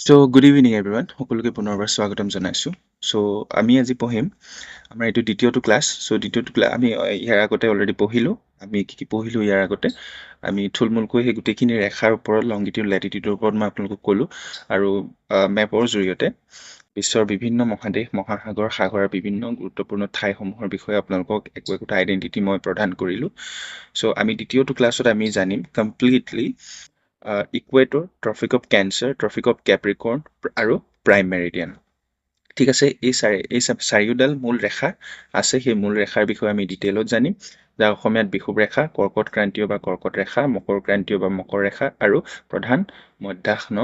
So, good evening everyone. সকলোকে পুনৰবাৰ স্বাগতম জনাইছো। So, আমি আজি পঢ়িম আমাৰ এইটো দ্বিতীয়টো ক্লাছ। So, দ্বিতীয়টো ক্লাছ আমি ইয়াৰ আগতে অলৰেডি পঢ়িলো। আমি কি পঢ়িলো ইয়াৰ আগতে? আমি থুলমূলকৈ সেই গোটেইখিনি ৰেখাৰ ওপৰত লংগিটিউড লেটিটিউডৰ ওপৰত মই আপোনালোকক ক'লো আৰু মেপৰ জৰিয়তে বিশ্বৰ বিভিন্ন মহাদেশ, মহাসাগৰ, সাগৰৰ বিভিন্ন গুৰুত্বপূৰ্ণ ঠাইসমূহৰ বিষয়ে আপোনালোকক একোটা আইডেন্টিটি মই প্ৰদান কৰিলো। So, আমি দ্বিতীয়টো ক্লাছত আমি জানিম completely equator, tropic of cancer, tropic of capricorn আৰু প্ৰাইম মেৰিডিয়ান। ঠিক আছে, এই চাৰিওডাল মূল ৰেখা আছে। সেই মূল ৰেখাৰ বিষয়ে আমি ডিটেইলত জানিম, যাক অসমীয়াত বিষুৱ ৰেখা, কৰ্কট ক্ৰান্তীয় বা কৰ্কট ৰেখা, মকৰ ক্ৰান্তীয় বা মকৰ ৰেখা আৰু প্ৰধান মধ্যাহ্ন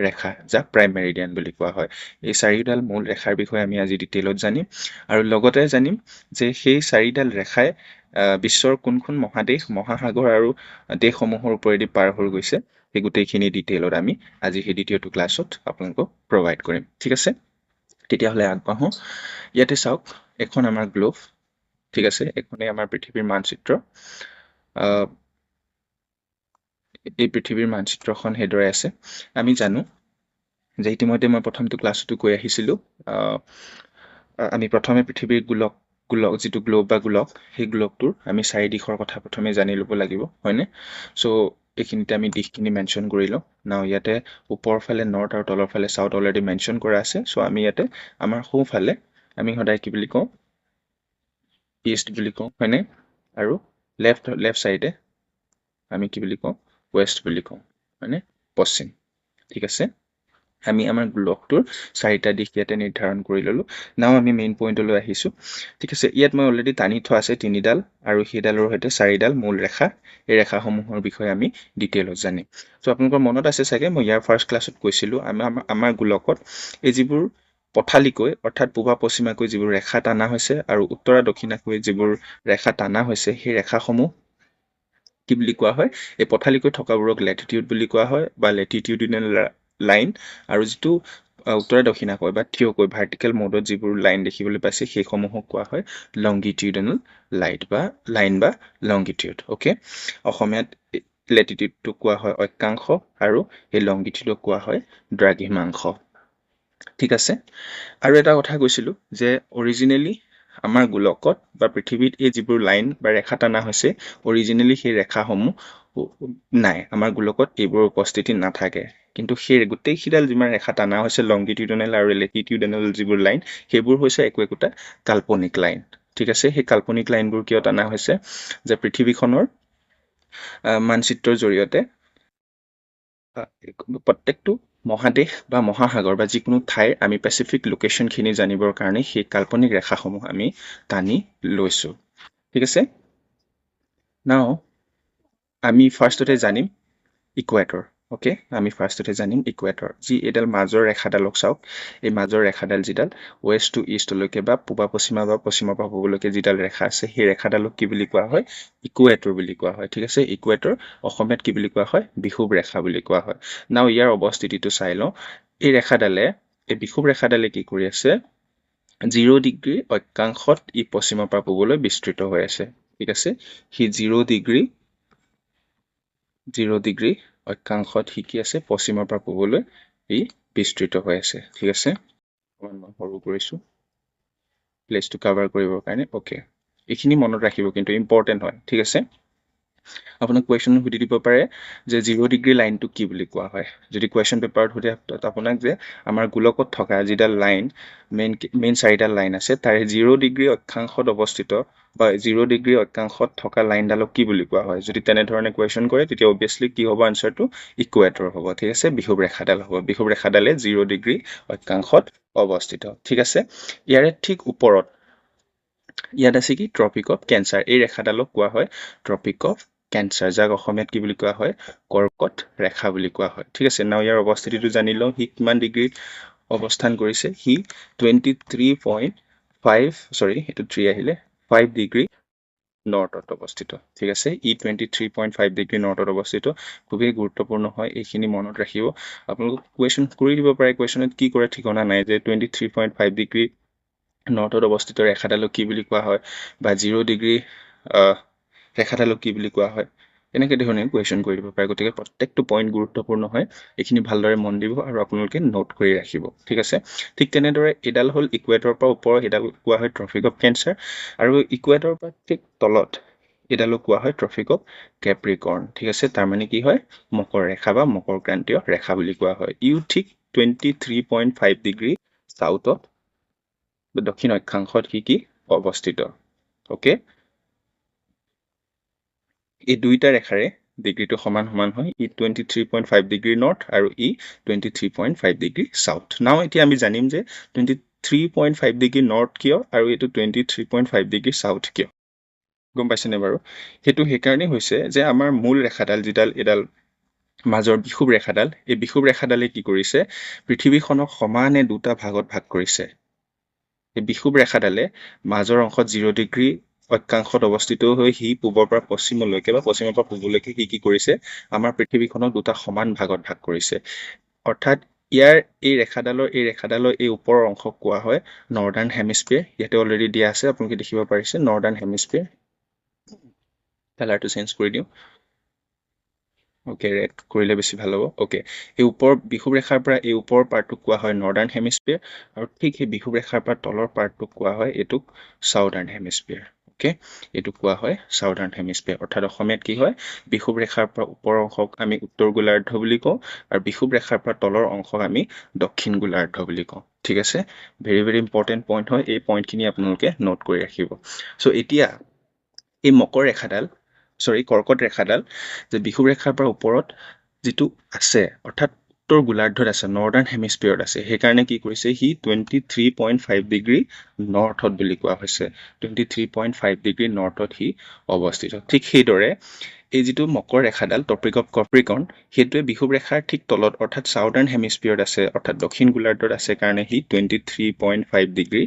ৰেখা, যাক প্ৰাইম মেৰিডিয়ান বুলি কোৱা হয়। এই চাৰিওডাল মূল ৰেখাৰ বিষয়ে আমি আজি ডিটেইলত জানিম আৰু লগতে জানিম যে সেই চাৰিডাল ৰেখাই বিশ্বৰ কোনখন মহাদেশ, মহাসাগৰ আৰু দেশসমূহৰ ওপৰেদি পাৰ হৈ গৈছে, সেই গোটেইখিনি ডিটেইলত আমি আজি সেই দ্বিতীয়টো ক্লাছত আপোনালোকক প্ৰভাইড কৰিম। ঠিক আছে, তেতিয়াহ'লে আগবাঢ়ো। ইয়াতে চাওক, এখন আমাৰ গ্লোব। ঠিক আছে, এখনেই আমাৰ পৃথিৱীৰ মানচিত্ৰ। এই পৃথিৱীৰ মানচিত্ৰখন সেইদৰে আছে। আমি জানো যে ইতিমধ্যে মই প্ৰথমটো ক্লাছতো কৈ আহিছিলোঁ, আমি প্ৰথমে পৃথিৱীৰ গোলক যিটো গ্লোব বা গোলক, সেই গ্লোবটোৰ আমি চাৰি দিশৰ কথা প্ৰথমে জানি ল'ব লাগিব, হয়নে? চ' এইখিনিতে আমি দিশখিনি মেনশ্যন কৰি লওঁ। নাও ইয়াতে ওপৰৰ ফালে নৰ্থ আৰু তলৰ ফালে চাউথ অলৰেডি মেনশ্যন কৰা আছে। চ' আমি ইয়াতে আমাৰ সোঁফালে আমি সদায় কি বুলি কওঁ? ইষ্ট বুলি কওঁ, হয়নে? আৰু লেফ্ট চাইডে আমি কি বুলি কওঁ? ৱেষ্ট বুলি কওঁ, হয়নে? পশ্চিম। ঠিক আছে, আমি আমাৰ গ্লোবটোৰ চাৰিটা দিশ ইয়াতে নিৰ্ধাৰণ কৰি ল'লো। নাও আমি মেইন পইণ্টলৈ আহিছোঁ। ঠিক আছে, ইয়াত মই অলৰেডি টানি থোৱা আছে তিনিডাল আৰু সেইডালৰ সৈতে চাৰিডাল মূল ৰেখা। এই ৰেখাসমূহৰ বিষয়ে আমি ডিটেইলত জানিম। চ' আপোনালোকৰ মনত আছে চাগে, মই ইয়াৰ ফাৰ্ষ্ট ক্লাছত কৈছিলোঁ আমাৰ গোলকত এই যিবোৰ পথালিকৈ অৰ্থাৎ পূবা পশ্চিমাকৈ যিবোৰ ৰেখা টানা হৈছে আৰু উত্তৰা দক্ষিণাকৈ যিবোৰ ৰেখা টানা হৈছে, সেই ৰেখাসমূহ কি বুলি কোৱা হয়? এই পথালিকৈ থকাবোৰক লেটিটিউড বুলি কোৱা হয় বা লেটিটিউডিনেল লাইন, আৰু যিটো উত্তৰা দক্ষিণাকৈ বা থিয়কৈ ভাৰ্টিকেল মডত যিবোৰ লাইন দেখিবলৈ পাইছে, সেইসমূহক কোৱা হয় লংগিটিউডিনেল লাইন বা লংগিটিউড। অ'কে, অসমীয়াত লেটিটিউডটোক কোৱা হয় অক্ষাংশ আৰু এই লংগিটিউডক কোৱা হয় দ্ৰাঘিমাংশ। ঠিক আছে, আৰু এটা কথা কৈছিলোঁ যে অৰিজিনেলি আমাৰ গোলকত বা পৃথিৱীত এই যিবোৰ লাইন বা ৰেখা টানা হৈছে, অৰিজিনেলি সেই ৰেখাসমূহ নাই, আমাৰ গোলকত এইবোৰৰ উপস্থিতি নাথাকে। কিন্তু সেই গোটেইকেইডাল যিমান ৰেখা টানা হৈছে লংগিটিউডিনেল আৰু লেটিটিউডিনেল যিবোৰ লাইন, সেইবোৰ হৈছে একোটা কাল্পনিক লাইন। ঠিক আছে, সেই কাল্পনিক লাইনবোৰ কিয় টানা হৈছে? যে পৃথিৱীখনৰ মানচিত্ৰৰ জৰিয়তে প্ৰত্যেকটো মহাদেশ বা মহাসাগৰ বা যিকোনো ঠাইৰ আমি স্পেচিফিক লোকেশ্যনখিনি জানিবৰ কাৰণে সেই কাল্পনিক ৰেখাসমূহ আমি টানি লৈছোঁ। ঠিক আছে, নাও আমি ফাৰ্ষ্টতে জানিম ইকুৱেটৰ। অ'কে, আমি ফাৰ্ষ্টতে জানিম ইকুৱেটৰ, যি এইডাল মাজৰ ৰেখাডালক চাওক। এই মাজৰ ৰেখাডাল যিডাল ৱেষ্ট টু ইষ্টলৈকে বা পূবা পশ্চিমা বা পশ্চিমৰ পৰা পূবলৈকে যিডাল ৰেখা আছে, সেই ৰেখাডালক কি বুলি কোৱা হয়? ইকুৱেটৰ বুলি কোৱা হয়। ঠিক আছে, ইকুৱেটৰ অসমীয়াত কি বুলি কোৱা হয়? বিষুৱ ৰেখা বুলি কোৱা হয়। নাও ইয়াৰ অৱস্থিতিটো চাই লওঁ। এই ৰেখাডালে, এই বিষুৱ ৰেখাডালে কি কৰি আছে? 0 ডিগ্ৰী অক্ষাংশত ই পশ্চিমৰ পৰা পূবলৈ বিস্তৃত হৈ আছে। ঠিক আছে, সি 0 ডিগ্ৰী অক্ষাংশত সি কি আছে? পশ্চিমৰ পৰা পূবলৈ ই বিস্তৃত হৈ আছে। ঠিক আছে, অকণমান মই সৰু কৰিছোঁ প্লেচটো কভাৰ কৰিবৰ কাৰণে। অ'কে, এইখিনি মনত ৰাখিব, কিন্তু ইম্পৰ্টেণ্ট হয়। ঠিক আছে, আপোনাক কুৱেশ্যন সুধি দিব পাৰে যে 0 ডিগ্ৰী লাইনটো কি বুলি কোৱা হয়। যদি কুৱেশ্যন পেপাৰত সোধে আপোনাক যে আমাৰ গোলকত থকা যিডাল লাইন, মেইন চাৰিডাল লাইন আছে, তাৰে 0 ডিগ্ৰী অক্ষাংশত অৱস্থিত বা 0 ডিগ্ৰী অক্ষাংশত থকা লাইনডালক কি বুলি কোৱা হয়? যদি তেনেধৰণে কুৱেশ্যন কৰে, তেতিয়া অবভিয়াছলি কি হ'ব? আনচাৰটো ইকুৱেটৰ হ'ব। ঠিক আছে, বিষুৱ ৰেখাডাল হ'ব। বিষুৱ ৰেখাডালে 0 ডিগ্ৰী অক্ষাংশত অৱস্থিত। ঠিক আছে, ইয়াৰে ঠিক ওপৰত ইয়াত আছে কি? Tropic of cancer. এই ৰেখাডালক কোৱা হয় ট্ৰপিক অফ কেঞ্চাৰ, যাক অসমীয়াত কি বুলি কোৱা হয়? কৰ্কট ৰেখা বুলি কোৱা হয়। ঠিক আছে, নাও ইয়াৰ অৱস্থিতিটো জানি লওঁ। সি কিমান ডিগ্ৰী অৱস্থান কৰিছে? সি 5 ডিগ্ৰী নৰ্থত অৱস্থিত। ঠিক আছে, ই 23.5 ডিগ্ৰী নৰ্থত অৱস্থিত। খুবেই গুৰুত্বপূৰ্ণ হয়, এইখিনি মনত ৰাখিব। আপোনালোকক কুৱেশ্যন কৰি দিব পাৰে, কুৱেশ্যনত কি কৰে ঠিকনা নাই, যে 23.5 ডিগ্ৰী নৰ্থত অৱস্থিত ৰেখাডালক কি বুলি কোৱা হয়, বা 0 ডিগ্ৰী ৰেখাডালক কি বুলি কোৱা হয়। এনেকৈ ধৰণে কুৱেশ্যন কৰি দিব পাৰে। গতিকে প্ৰত্যেকটো পইণ্ট গুৰুত্বপূৰ্ণ হয়, এইখিনি ভালদৰে মন দিব আৰু আপোনালোকে নোট কৰি ৰাখিব। ঠিক আছে, ঠিক তেনেদৰে এইডাল হ'ল ইকুৱেটৰৰ পৰা ওপৰৰ, সেইডাল কোৱা হয় ট্ৰপিক অফ কেঞ্চাৰ, আৰু ইকুৱেটৰৰ পৰা ঠিক তলত এইডালক কোৱা হয় ট্ৰপিক অফ কেপ্ৰিকৰ্ণ। ঠিক আছে, তাৰমানে কি হয়, মকৰ ৰেখা বা মকৰ ক্ৰান্তীয় ৰেখা বুলি কোৱা হয়। ইও ঠিক 23.5 ডিগ্ৰী চাউথত, দক্ষিণ অক্ষাংশত কি অৱস্থিত। অ'কে, এই দুইটা ৰেখাৰে ডিগ্ৰীটো সমান সমান হয়। ই 23.5 ডিগ্ৰী নৰ্থ আৰু ই 23.5 ডিগ্ৰী চাউথ। নাও এতিয়া আমি জানিম যে 23.5 ডিগ্ৰী নৰ্থ কিয় আৰু এইটো 23.5 ডিগ্ৰী চাউথ কিয়। গম পাইছেনে বাৰু? সেইটো সেইকাৰণেই হৈছে যে আমাৰ মূল ৰেখাডাল যিডাল এডাল মাজৰ বিষুৱ ৰেখাডাল, এই বিষুৱ ৰেখাডালে কি কৰিছে, পৃথিৱীখনক সমানে দুটা ভাগত ভাগ কৰিছে। এই বিষুৱ ৰেখাডালে মাজৰ অংশত 0 ডিগ্ৰী অক্ষাংশত অৱস্থিত হৈ সি পূবৰ পৰা পশ্চিমলৈকে বা পশ্চিমৰ পৰা পূবলৈকে কি কৰিছে, আমাৰ পৃথিৱীখনক দুটা সমান ভাগত ভাগ কৰিছে। অৰ্থাৎ ইয়াৰ এই ৰেখাডালৰ এই ওপৰৰ অংশক কোৱা হয় নৰ্দাৰ্ণ হেমিস্ফিয়াৰ। ইয়াতে অলৰেডি দিয়া আছে, আপোনালোকে দেখিব পাৰিছে নৰ্দাৰ্ণ হেমিস্ফিয়াৰ। কালাৰটো চেঞ্জ কৰি দিওঁ। অ'কে, ৰেড কৰিলে বেছি ভাল হ'ব। অ'কে, এই ওপৰ বিষুৱ ৰেখাৰ পৰা এই ওপৰৰ পাৰ্টটোক কোৱা হয় নৰ্দাৰ্ণ হেমিস্ফিয়াৰ, আৰু ঠিক সেই বিষুৱ ৰেখাৰ পৰা তলৰ পাৰ্টটোক কোৱা হয় এইটোক চাউদাৰ্ণ হেমিস্ফিয়াৰ। অ'কে, এইটোক কোৱা হয় চাউদাৰ্ণ হেমিস্ফিয়াৰ। অৰ্থাৎ অসমীয়াত কি হয়, বিষুৱ ৰেখাৰ পৰা ওপৰৰ অংশক আমি উত্তৰ গোলাৰ্ধ বুলি কওঁ, আৰু বিষুৱ ৰেখাৰ পৰা তলৰ অংশক আমি দক্ষিণ গোলাৰ্ধ বুলি কওঁ। ঠিক আছে, ভেৰি ভেৰি ইম্পৰ্টেণ্ট পইণ্ট হয়, এই পইণ্টখিনি আপোনালোকে নোট কৰি ৰাখিব। চ' এতিয়া এই মকৰ ৰেখাডাল, কৰ্কট ৰেখাডাল যে বিষুৱ ৰেখাৰ পৰা ওপৰত যিটো আছে, অৰ্থাৎ উত্তৰ গোলাৰ্ধত আছে, নৰ্দাৰ্ণ হেমিস্ফিয়াৰত আছে, সেইকাৰণে কি কৰিছে, সি 23.5 ডিগ্ৰী নৰ্থত বুলি কোৱা হৈছে। 23.5 ডিগ্ৰী নৰ্থত সি অৱস্থিত। ঠিক সেইদৰে এই যিটো মকৰ ৰেখাডাল ট্ৰপিক অফ কেপ্ৰিকৰ্ণ, সেইটোৱে বিষুৱ ৰেখাৰ ঠিক তলত অৰ্থাৎ চাউদাৰ্ণ হেমিস্ফিয়াৰত আছে, অৰ্থাৎ দক্ষিণ গোলাৰ্ধত আছে, কাৰণে সি 23.5 ডিগ্ৰী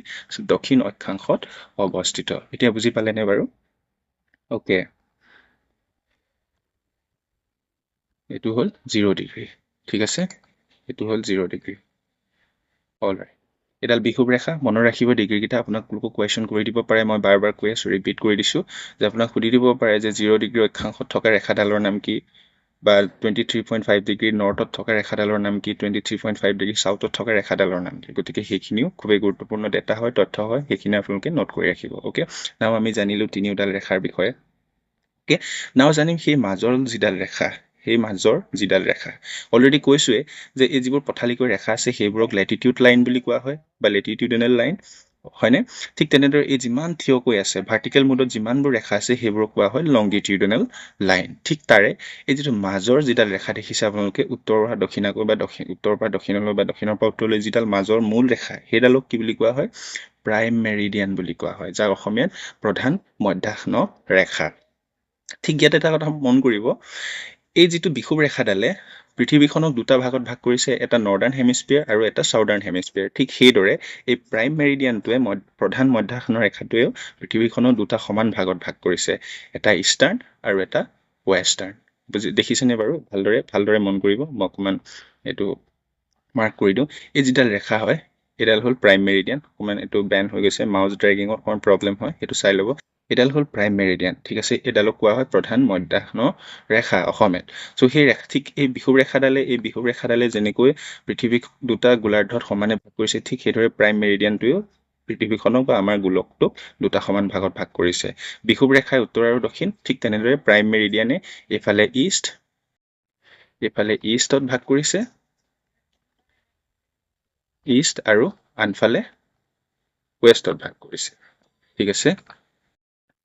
দক্ষিণ অক্ষাংশত অৱস্থিত। এতিয়া বুজি পালেনে বাৰু? অ'কে, এইটো হ'ল 0 ডিগ্ৰী। ঠিক আছে, এইটো হ'ল 0 ডিগ্ৰী। অলৰাইট, এডাল বিষুৱ ৰেখা, মনত ৰাখিব ডিগ্ৰীকেইটা। আপোনালোকক কুৱেশ্যন কৰি দিব পাৰে, মই বাৰ বাৰ কৈ আছোঁ, ৰিপিট কৰি দিছোঁ, যে আপোনাক সুধি দিব পাৰে যে 0 ডিগ্ৰী অক্ষাংশত থকা ৰেখাডালৰ নাম কি, বা 23.5 ডিগ্ৰী নৰ্থত থকা ৰেখাডালৰ নাম কি, 23.5 ডিগ্ৰী চাউথত থকা ৰেখাডালৰ নাম কি। গতিকে সেইখিনিও খুবেই গুৰুত্বপূৰ্ণ ডেটা হয়, তথ্য হয়, সেইখিনি আপোনালোকে নোট কৰি ৰাখিব। অ'কে, নাও আমি জানিলোঁ তিনিওডাল ৰেখাৰ বিষয়ে। অ'কে, নাও জানিম সেই মাজৰ যিডাল ৰেখা, সেই মাজৰ যিডাল ৰেখা, অলৰেডি কৈছোৱে যে এই যিবোৰ পথালিকৈ ৰেখা আছে সেইবোৰক লেটিটিউড লাইন বুলি কোৱা হয়, বা লেটিটিউডনেল লাইন, হয়নে? ঠিক তেনেদৰে এই যিমান থিয়কৈ আছে ভাৰ্টিকেল মুডত যিমানবোৰ ৰেখা আছে সেইবোৰক কোৱা হয় লংগিটিউডনেল লাইন। ঠিক তাৰে এই যিটো মাজৰ যিডাল ৰেখা দেখিছে আপোনালোকে, উত্তৰৰ পৰা দক্ষিণাকৈ বা উত্তৰৰ পৰা দক্ষিণলৈ বা দক্ষিণৰ পৰা উত্তৰলৈ যিডাল মাজৰ মূল ৰেখা, সেইডালক কি বুলি কোৱা হয়, প্ৰাইম মেৰিডিয়ান বুলি কোৱা হয়, যাক অসমীয়াত প্ৰধান মধ্যাহ্ন ৰেখা। ঠিক ইয়াত এটা কথা মন কৰিব, এই যিটো বিষুৱ ৰেখাডালে পৃথিৱীখনক দুটা ভাগত ভাগ কৰিছে, এটা নৰ্দাৰ্ণ হেমিস্ফিয়াৰ আৰু এটা চাউদাৰ্ণ হেমিস্ফিয়াৰ। ঠিক সেইদৰে এই প্ৰাইম মেৰিডিয়ানটোৱে প্ৰধান মধ্যাহ্ন ৰেখাটোৱেও পৃথিৱীখনক দুটা সমান ভাগত ভাগ কৰিছে, এটা ইষ্টাৰ্ণ আৰু এটা ৱেষ্টাৰ্ণ। দেখিছেনে বাৰু? ভালদৰে মন কৰিব। মই অকণমান এইটো মাৰ্ক কৰি দিওঁ। এই যিডাল ৰেখা হয়, এইডাল হ'ল প্ৰাইম মেৰিডিয়ান। অকণমান এইটো বেণ্ড হৈ গৈছে, মাউচ ড্ৰেগিঙত অকণমান প্ৰব্লেম হয়, সেইটো চাই ল'ব। এইডাল হ'ল প্ৰাইম মেৰিডিয়ান। ঠিক আছে, এইডালক কোৱা হয় প্ৰধান মধ্যাহ্ন ৰেখা অসমীয়াত। চ' সেই ৰেখা, ঠিক এই বিষুৱ ৰেখাডালে যেনেকৈ পৃথিৱীক দুটা গোলাৰ্ধত সমানে ভাগ কৰিছে, ঠিক সেইদৰে প্ৰাইম মেৰিডিয়ানটোৱেও পৃথিৱীখনক বা আমাৰ গোলকটোক দুটা সমান ভাগত ভাগ কৰিছে। বিষুৱ ৰেখাই উত্তৰ আৰু দক্ষিণ, ঠিক তেনেদৰে প্ৰাইম মেৰিডিয়ানে এইফালে ইষ্টত ভাগ কৰিছে, ইষ্ট, আৰু আনফালে ৱেষ্টত ভাগ কৰিছে। ঠিক আছে,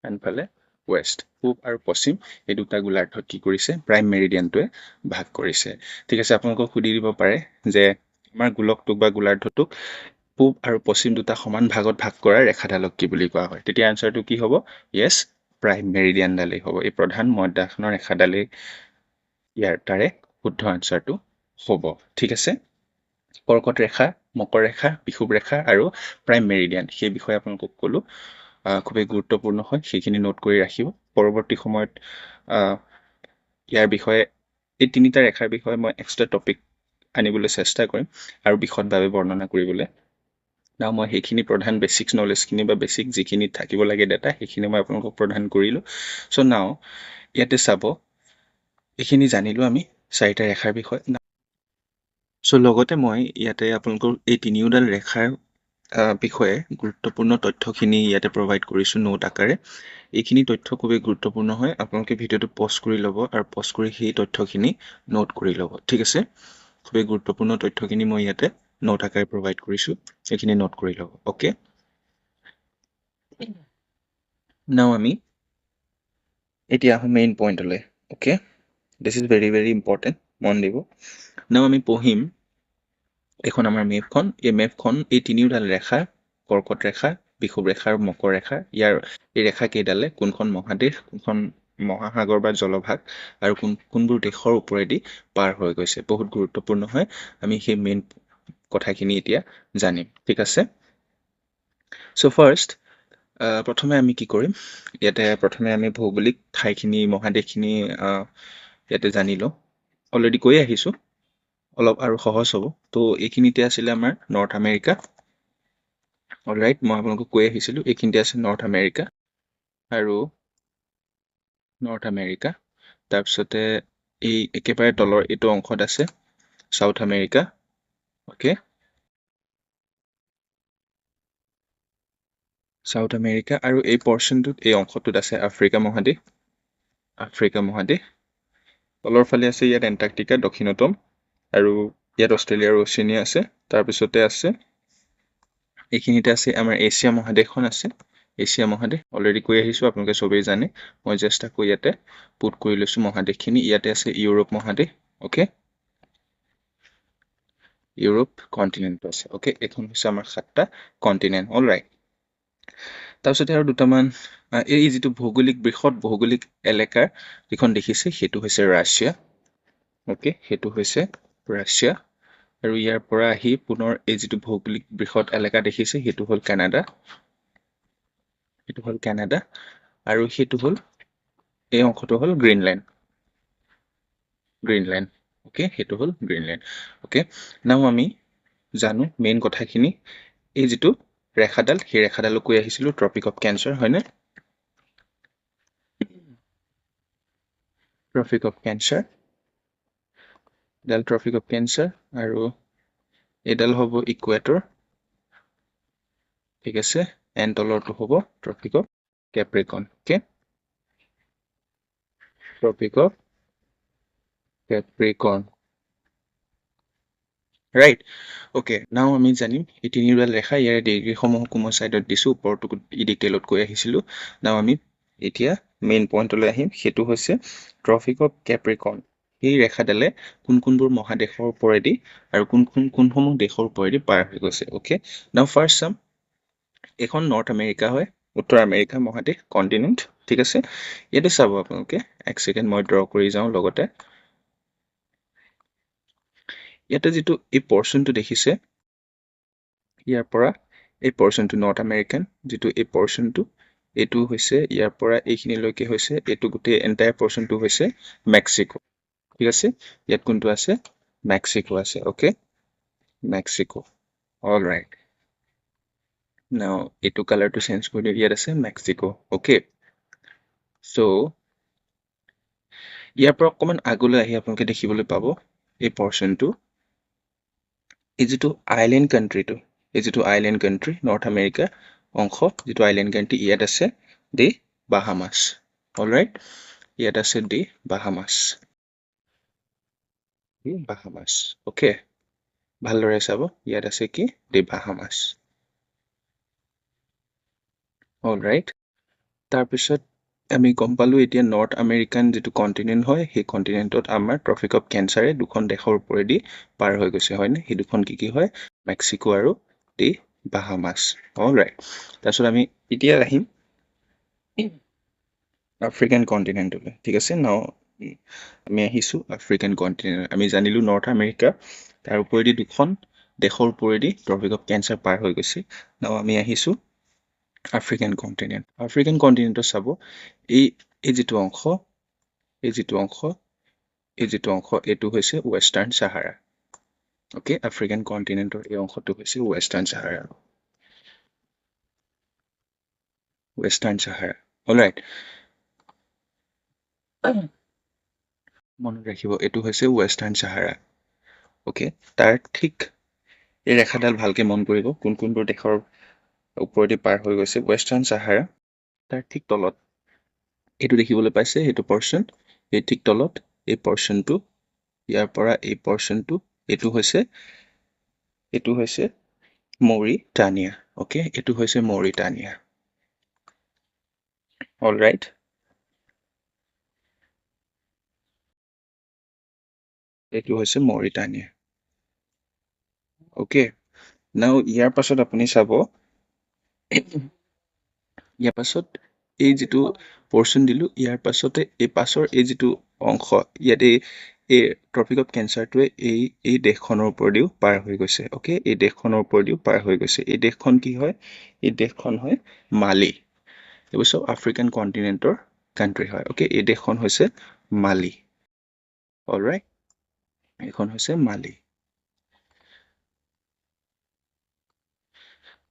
আনফালে ৱেষ্ট, পূব আৰু পশ্চিম, এই দুটা গোলাৰ্ধত কি কৰিছে, প্ৰাইম মেৰিডিয়ানটোৱে ভাগ কৰিছে। ঠিক আছে, আপোনালোকক সুধি দিব পাৰে যে আমাৰ গোলকটোক বা গোলাৰ্ধটোক পূব আৰু পশ্চিম দুটা সমান ভাগত ভাগ কৰা ৰেখাডালক কি বুলি কোৱা হয়? তেতিয়া আনচাৰটো কি হ'ব? য়েছ, প্ৰাইম মেৰিডিয়ানডালেই হ'ব। এই প্ৰধান মধ্যাহ্ন ৰেখাডালেই তাৰে শুদ্ধ আনচাৰটো হ'ব। ঠিক আছে, কৰ্কট ৰেখা, মকৰ ৰেখা, বিষুৱ ৰেখা আৰু প্ৰাইম মেৰিডিয়ান, সেই বিষয়ে আপোনালোকক ক'লোঁ, খুবেই গুৰুত্বপূৰ্ণ হয়, সেইখিনি নোট কৰি ৰাখিব। পৰৱৰ্তী সময়ত ইয়াৰ বিষয়ে, এই তিনিটা ৰেখাৰ বিষয়ে মই এক্সট্ৰা টপিক আনিবলৈ চেষ্টা কৰিম আৰু বিশদভাৱে বৰ্ণনা কৰিবলৈ। নাও মই সেইখিনি প্ৰধান বেচিক্স নলেজখিনি বা বেচিক যিখিনি থাকিব লাগে ডেটা, সেইখিনি মই আপোনালোকক প্ৰদান কৰিলোঁ। চ' নাও ইয়াতে চাব, এইখিনি জানিলোঁ আমি চাৰিটা ৰেখাৰ বিষয়ে। চ' লগতে মই ইয়াতে আপোনালোকৰ এই তিনিওডাল ৰেখাৰ বিষয়ে গুৰুত্বপূৰ্ণ তথ্যখিনি ইয়াতে প্ৰভাইড কৰিছোঁ নোট আকাৰে। এইখিনি তথ্য খুবেই গুৰুত্বপূৰ্ণ হয়। আপোনালোকে ভিডিঅ'টো পজ কৰি ল'ব আৰু পজ কৰি সেই তথ্যখিনি নোট কৰি ল'ব, ঠিক আছে? খুবেই গুৰুত্বপূৰ্ণ তথ্যখিনি মই ইয়াতে নোট আকাৰে প্ৰভাইড কৰিছোঁ, এইখিনি নোট কৰি ল'ব, অ'কে? নাও আমি এতিয়া আহোঁ মেইন পইণ্টলৈ, okay? This is very very important, মন দিব। নাও আমি পঢ়িম এইখন আমাৰ মেপখন। এই মেপখন এই তিনিওডাল ৰেখা, কৰ্কট ৰেখা, বিষুৱ ৰেখা আৰু মকৰ ৰেখা, ইয়াৰ এই ৰেখা কেইডালে কোনখন মহাদেশ, কোনখন মহাসাগৰ বা জলভাগ আৰু কোনবোৰ দেশৰ ওপৰেদি পাৰ হৈ গৈছে, বহুত গুৰুত্বপূৰ্ণ হয়। আমি সেই মেইন কথাখিনি এতিয়া জানিম, ঠিক আছে? চ' ফাৰ্ষ্ট প্ৰথমে আমি কি কৰিম, ইয়াতে প্ৰথমে আমি ভৌগোলিক ঠাইখিনি, মহাদেশখিনি ইয়াতে জানি লওঁ। অলৰেডি কৈ আহিছোঁ, অলপ আৰু সহজ হ'ব। তো এইখিনিতে আছিলে আমাৰ নৰ্থ আমেৰিকা। অলৰাইট, মই আপোনালোকক কৈ আহিছিলোঁ এইখিনিতে আছে নৰ্থ আমেৰিকা আৰু নৰ্থ আমেৰিকা। তাৰপিছতে এই একেবাৰে তলৰ এইটো অংশত আছে south America, okay? South America আৰু এই পৰ্চনটোত, এই অংশটোত আছে আফ্ৰিকা মহাদেশ, আফ্ৰিকা মহাদেশ। তলৰ ফালে আছে ইয়াত এণ্টাৰ্কটিকা দক্ষিণতম, আৰু ইয়াত অষ্ট্ৰেলিয়া আৰু অচিনিয়া আছে। তাৰপিছতে আছে এইখিনিতে আছে আমাৰ এছিয়া মহাদেশখন আছে, এছিয়া মহাদেশ। অলৰেডি কৈ আহিছোঁ, আপোনালোকে চবেই জানে। মই জাষ্ট আকৌ ইয়াতে পুট কৰি লৈছোঁ মহাদেশখিনি। ইয়াতে আছে ইউৰোপ মহাদেশ, অ'কে? ইউৰোপ কণ্টিনেণ্টটো আছে, অ'কে? এইখন হৈছে আমাৰ 7টা কণ্টিনেণ্ট, অলৰাইট। তাৰপিছতে আৰু দুটামান এই যিটো ভৌগোলিক বৃহৎ ভৌগোলিক এলেকাৰ যিখন দেখিছে সেইটো হৈছে ৰাছিয়া, অ'কে? সেইটো হৈছে ৰাছিয়া। আৰু ইয়াৰ পৰা আহি পুনৰ এই যিটো ভৌগোলিক বৃহৎ এলেকা দেখিছে সেইটো হ'ল কানাডা, সেইটো হ'ল কানাডা। আৰু সেইটো হ'ল, এই অংশটো হ'ল গ্ৰীণলেণ্ড, গ্ৰীণলেণ্ড, অ'কে? সেইটো হ'ল গ্ৰীণলেণ্ড, অ'কে? নাও আমি জানো মেইন কথাখিনি। এই যিটো ৰেখাডাল, সেই ৰেখাডালো কৈ আহিছিলোঁ ট্ৰপিক অফ কেঞ্চাৰ, হয়নে? ট্ৰপিক অফ কেঞ্চাৰ, এডাল ট্ৰপিক অফ কেঞ্চাৰ, আৰু এইডাল হ'ব ইকুৱেটৰ, ঠিক আছে? এণ্ড তলৰটো হ'ব tropic of capricorn, okay? Tropic of capricorn, right? Okay, now আমি জানিম এই তিনিওডাল ৰেখা, ইয়াৰে ডিগ্ৰীসমূহকো মই ছাইডত দিছোঁ, ওপৰতো ডিটেইলত কৈ আহিছিলোঁ। নাও আমি এতিয়া মেইন পইণ্টলৈ আহিম, সেইটো হৈছে ট্ৰপিক অফ কেপ্ৰিকন। সেই ৰেখাডালে কোনবোৰ মহাদেশৰ ওপৰেদি আৰু কোনসমূহ দেশৰ ওপৰেদি পাৰ হৈ গৈছে, অ'কে? নাও ফাৰ্ষ্ট চাম, এইখন নৰ্থ আমেৰিকা হয়, উত্তৰ আমেৰিকা মহাদেশ, কণ্টিনেণ্ট, ঠিক আছে? ইয়াতে চাব আপোনালোকে, এক ছেকেণ্ড মই ড্ৰ কৰি যাওঁ লগতে। ইয়াতে যিটো এই পৰ্চনটো দেখিছে, ইয়াৰ পৰা এই পৰ্চনটো নৰ্থ আমেৰিকান, যিটো এই পৰ্চনটো, এইটো হৈছে ইয়াৰ পৰা এইখিনিলৈকে হৈছে, এইটো গোটেই এণ্টায়াৰ পৰ্চনটো হৈছে মেক্সিকো, ঠিক আছে? ইয়াত কোনটো আছে? মেক্সিকো আছে, অ'কে? Mexico, alright. নাও এইটো কালাৰটো চেঞ্জ কৰি দিওঁ, ইয়াত আছে মেক্সিকো, অ'কে? চ' ইয়াৰ পৰা অকণমান আগলৈ আহি আপোনালোকে দেখিবলৈ পাব এই পৰ্চনটো, এই যিটো আইলেণ্ড কাণ্ট্ৰিটো, এই যিটো আইলেণ্ড কাণ্ট্ৰি নৰ্থ আমেৰিকা অংশ, যিটো আইলেণ্ড কাণ্ট্ৰি, ইয়াত আছে দি বাহামাছ, অলৰাইট? ইয়াত আছে দি বাহামাছ, বাহামাছ, অ'কে? ভালদৰে চাব, ইয়াত আছে কি? দি বাহামাছ, অলৰাইট? তাৰপিছত আমি গম পালোঁ এতিয়া নৰ্থ আমেৰিকান যিটো কণ্টিনেণ্ট হয়, সেই কণ্টিনেণ্টত আমাৰ ট্ৰপিক অফ কেঞ্চাৰে দুখন দেশৰ ওপৰেদি পাৰ হৈ গৈছে, হয়নে? সেই দুখন কি হয়? মেক্সিকো আৰু দি বাহামাছ, অলৰাইট? তাৰপিছত আমি এতিয়া আহিম আফ্ৰিকান কণ্টিনেণ্টলৈ, ঠিক আছে? নাও আমি আহিছোঁ আফ্ৰিকান কণ্টিনেণ্ট। আমি জানিলোঁ নৰ্থ আমেৰিকা, তাৰ ওপৰেদি দুখন দেশৰ ওপৰেদি ট্ৰপিক অফ কেঞ্চাৰ পাৰ হৈ গৈছে। নাও আমি আহিছোঁ আফ্ৰিকান কণ্টিনেণ্ট। আফ্ৰিকান কণ্টিনেণ্টত চাব, এই যিটো অংশ, এই যিটো অংশ, এই যিটো অংশ, এইটো হৈছে ৱেষ্টাৰ্ণ চাহাৰা, অ'কে? আফ্ৰিকান কণ্টিনেণ্টৰ এই অংশটো হৈছে western Sahara, western Sahara, alright? মনত ৰাখিব এইটো হৈছে ৱেষ্টাৰ্ণ চাহাৰা অ'কে তাৰ ঠিক এই ৰেখাডাল ভালকে মন কৰিব কোনবোৰ দেশৰ ওপৰেদি পাৰ হৈ গৈছে ৱেষ্টাৰ্ণ চাহাৰা তাৰ ঠিক তলত এইটো দেখিবলৈ পাইছে সেইটো পৰ্চন এই ঠিক তলত এই পৰ্চনটো ইয়াৰ পৰা এই পৰ্চনটো এইটো হৈছে মৰিটানিয়া অ'কে এইটো হৈছে মৰিটানিয়া অলৰাইট এইটো হৈছে মৰিটানিয়া অ'কে নাও ইয়াৰ পাছত আপুনি চাব ইয়াৰ পাছত এই যিটো পৰ্চন দিলো ইয়াৰ পাছতে এই পাছৰ এই যিটো অংশ ইয়াতে এই ট্ৰপিক অফ কেঞ্চাৰটোৱে এই দেশখনৰ ওপৰেদিও পাৰ হৈ গৈছে অ'কে এই দেশখনৰ ওপৰেদিও পাৰ হৈ গৈছে এই দেশখন কি হয় এই দেশখন হয় মালি এইবোৰ চব আফ্ৰিকান কণ্টিনেণ্টৰ কাণ্ট্ৰি হয় অ'কে এই দেশখন হৈছে মালি অলৰাইট এইখন হৈছে মালি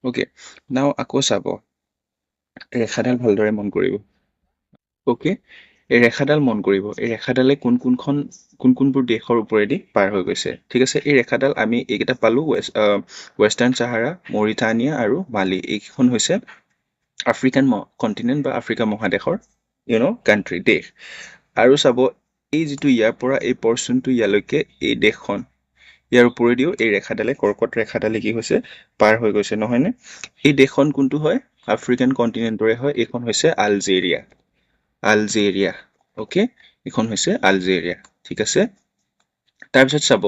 অ'কে নাও আকৌ চাব ৰেখাডাল ভালদৰে মন কৰিব অ'কে এই ৰেখাডাল মন কৰিব এই ৰেখাডালে কোনবোৰ দেশৰ ওপৰেদি পাৰ হৈ গৈছে ঠিক আছে এই ৰেখাডাল আমি এইকেইটা পালো ৱেষ্টাৰ্ণ চাহাৰা মৰিটানিয়া আৰু মালি এইকেইখন হৈছে আফ্ৰিকান কণ্টিনেণ্ট বা আফ্ৰিকা মহাদেশৰ কাণ্ট্ৰি দেশ আৰু চাব এই যিটো ইয়াৰ পৰা এই পৰ্চনটো ইয়ালৈকে এই দেশখন ইয়াৰ ওপৰেদিও এই ৰেখাডালে কৰ্কট ৰেখাডালে কি হৈছে পাৰ হৈ গৈছে নহয়নে এই দেশখন কোনটো হয় আফ্ৰিকান কণ্টিনেণ্টৰে হয় এইখন হৈছে আলজেৰিয়া অ'কে এইখন হৈছে আলজেৰিয়া ঠিক আছে তাৰপিছত চাব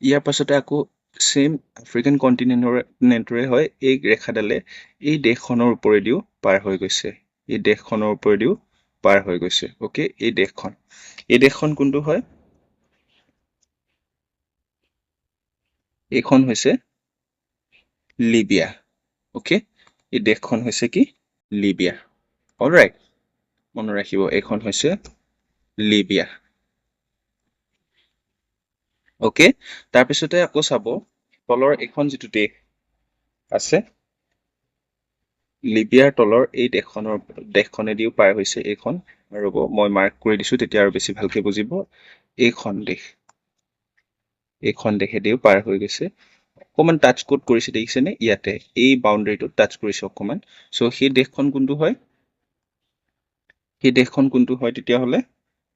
ইয়াৰ পাছতে আকৌ চেম আফ্ৰিকান কণ্টিনেণ্টৰে হয় এই ৰেখাডালে এই দেশখনৰ ওপৰেদিও পাৰ হৈ গৈছে এই দেশখনৰ ওপৰেদিও পাৰ হৈ গৈছে অ'কে এই দেশখন কোনটো হয় এইখন হৈছে লিবিয়া অ'কে এই দেশখন হৈছে কি লিবিয়া অলৰাইট মনত ৰাখিব এইখন হৈছে লিবিয়া অ'কে তাৰপিছতে আকৌ চাব তলৰ এইখন যিটো দেশ আছে লিবিয়াৰ তলৰ এই দেশখনেদিও পাৰ হৈছে এইখন ৰ'ব মই মাৰ্ক কৰি দিছো তেতিয়া আৰু বেছি ভালকে বুজিব এইখন দেশেদিও পাৰ হৈ গৈছে অকণমান টাচ কোড কৰিছে দেখিছেনে ইয়াতে এই বাউণ্ডেৰীটোত টাচ কৰিছে অকণমান চ' সেই দেশখন কোনটো হয় তেতিয়াহ'লে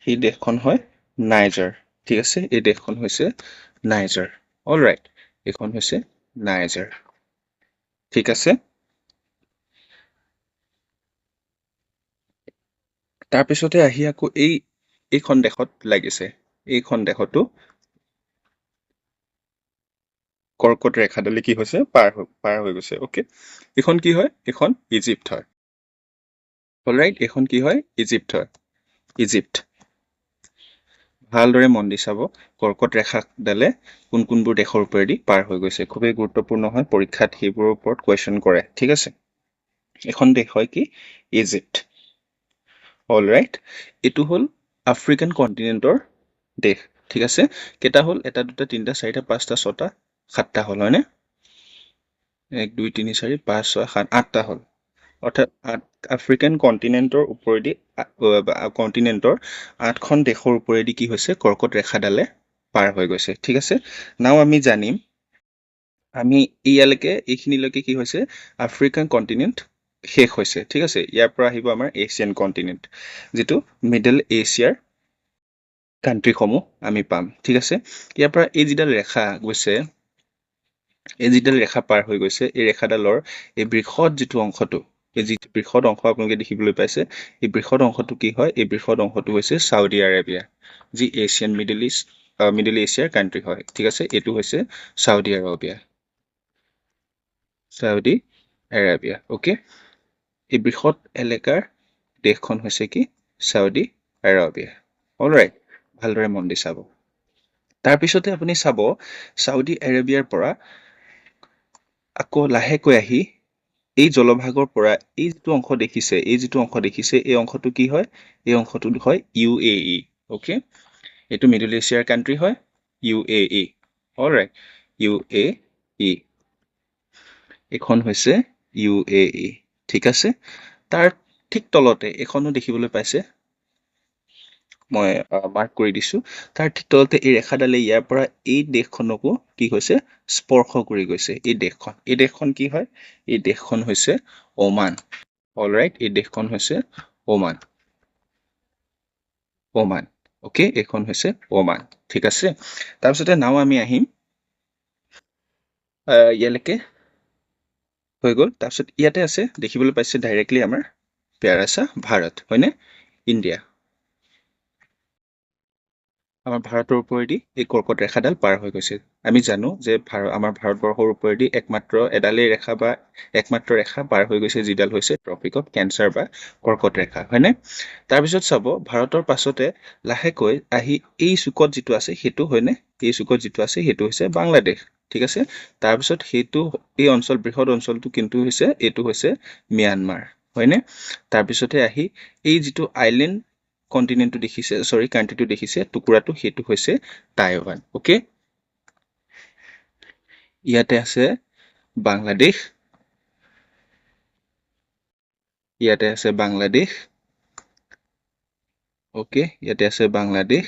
সেই দেশখন হয় নাইজাৰ ঠিক আছে এই দেশখন হৈছে নাইজাৰ অলৰাইট এইখন হৈছে নাইজাৰ ঠিক আছে তাৰপিছতে আহি আকৌ এইখন দেশত লাগিছে এইখন দেশতো কৰ্কট ৰেখাডালে কি হৈছে পাৰ হৈ গৈছে অ'কে এইখন কি হয় এইখন ইজিপ্ত হয় অলৰাইট এইখন কি হয় ইজিপ্ত ভালদৰে মন দি চাব কৰ্কট ৰেখাডালে কোনবোৰ দেশৰ ওপৰেদি পাৰ হৈ গৈছে খুবেই গুৰুত্বপূৰ্ণ হয় পৰীক্ষাত সেইবোৰৰ ওপৰত কুৱেশ্যন কৰে ঠিক আছে এখন দেশ হয় কি ইজিপ্ত অলৰাইট এইটো হ'ল আফ্ৰিকান কণ্টিনেণ্টৰ দেশ ঠিক আছে কেইটা হ'ল 1 2 3 4 5 6 7টা হ'ল হয়নে 1 2 3 4 5 6 7 8টা হ'ল অৰ্থাৎ আফ্ৰিকান কণ্টিনেণ্টৰ ওপৰেদি কণ্টিনেণ্টৰ 8খন দেশৰ ওপৰেদি কি হৈছে কৰ্কট ৰেখাডালে পাৰ হৈ গৈছে ঠিক আছে নাও আমি জানিম আমি এইখিনিলৈকে কি হৈছে আফ্ৰিকান কণ্টিনেণ্ট শেষ হৈছে ঠিক আছে ইয়াৰ পৰা আহিব আমাৰ এছিয়ান কণ্টিনেণ্ট যিটো মিডল এছিয়াৰ কাণ্ট্ৰিসমূহ আমি পাম ঠিক আছে ইয়াৰ পৰা এই যিডাল ৰেখা গৈছে এই যিডাল ৰেখা পাৰ হৈ গৈছে এই ৰেখাডালৰ এই বৃহৎ যিটো অংশটো এই যিটো বৃহৎ অংশ আপোনালোকে দেখিবলৈ পাইছে এই বৃহৎ অংশটো কি হয় এই বৃহৎ অংশটো হৈছে চাউদি আৰবিয়া যি এছিয়ান মিডল এছিয়াৰ কাণ্ট্ৰি হয় ঠিক আছে এইটো হৈছে চাউদি আৰবিয়া অ'কে এই বৃহৎ এলেকাৰ দেশখন হৈছে কি চাউদি আৰবিয়া অলৰাইট ভালদৰে মন দি চাব তাৰপিছতে আপুনি চাব চাউদি আৰবিয়াৰ পৰা আকৌ লাহেকৈ আহি এই জলভাগৰ পৰা এই যিটো অংশ দেখিছে এই অংশটো কি হয় এই অংশটো হয় UAE অ'কে এইটো মিডল এছিয়াৰ কাণ্ট্ৰি হয় UAE অলৰাইট UAE এইখন হৈছে UAE ঠিক আছে তাৰ ঠিক তলতে এইখনো দেখিবলৈ পাইছে মই মাৰ্ক কৰি দিছোঁ। তাৰ ঠিক তলতে এই ৰেখাডালে ইয়াৰ পৰা এই দেশখনকো কি হৈছে স্পৰ্শ কৰি গৈছে। এই দেশখন কি হয়? এই দেশখন হৈছে ওমান। অলৰাইট, এই দেশখন হৈছে ওমান। ওমান। অ'কে, এইখন হৈছে ওমান। ঠিক আছে, তাৰপিছতে নাও আমি আহিম ইয়ালৈকে হৈ গ'ল। তাৰপিছত ইয়াতে আছে, দেখিবলৈ পাইছে ডাইৰেক্টলি আমাৰ প্যাৰা ভাৰত, হয়নে? ইণ্ডিয়া। আমাৰ ভাৰতৰ ওপৰেদি এই কৰ্কট ৰেখাডাল পাৰ হৈ গৈছে। আমি জানো যে আমাৰ ভাৰতবৰ্ষৰ ওপৰেদি একমাত্ৰ এডালেই ৰেখা বা একমাত্ৰ ৰেখা পাৰ হৈ গৈছে, যিডাল হৈছে ট্ৰপিক অফ কেঞ্চাৰ বা কৰ্কট ৰেখা, হয়নে? তাৰপিছত চাব, ভাৰতৰ পাছতে লাহেকৈ আহি এই চুকত যিটো আছে সেইটো হয়নে? এই চুকত যিটো আছে সেইটো হৈছে বাংলাদেশ। ঠিক আছে, তাৰপিছত সেইটো এই বৃহৎ অঞ্চলটো কিন্তু হৈছে এইটো হৈছে ম্যানমাৰ, হয়নে? তাৰপিছতে আহি এই যিটো আইলেণ্ড কণ্টিনেণ্টটো দেখিছে, কাণ্ট্ৰিটো দেখিছে, টুকুৰাটো, সেইটো হৈছে টাইৱান। অ'কে, ইয়াতে আছে বাংলাদেশ, ইয়াতে আছে বাংলাদেশ। অ'কে, ইয়াতে আছে বাংলাদেশ।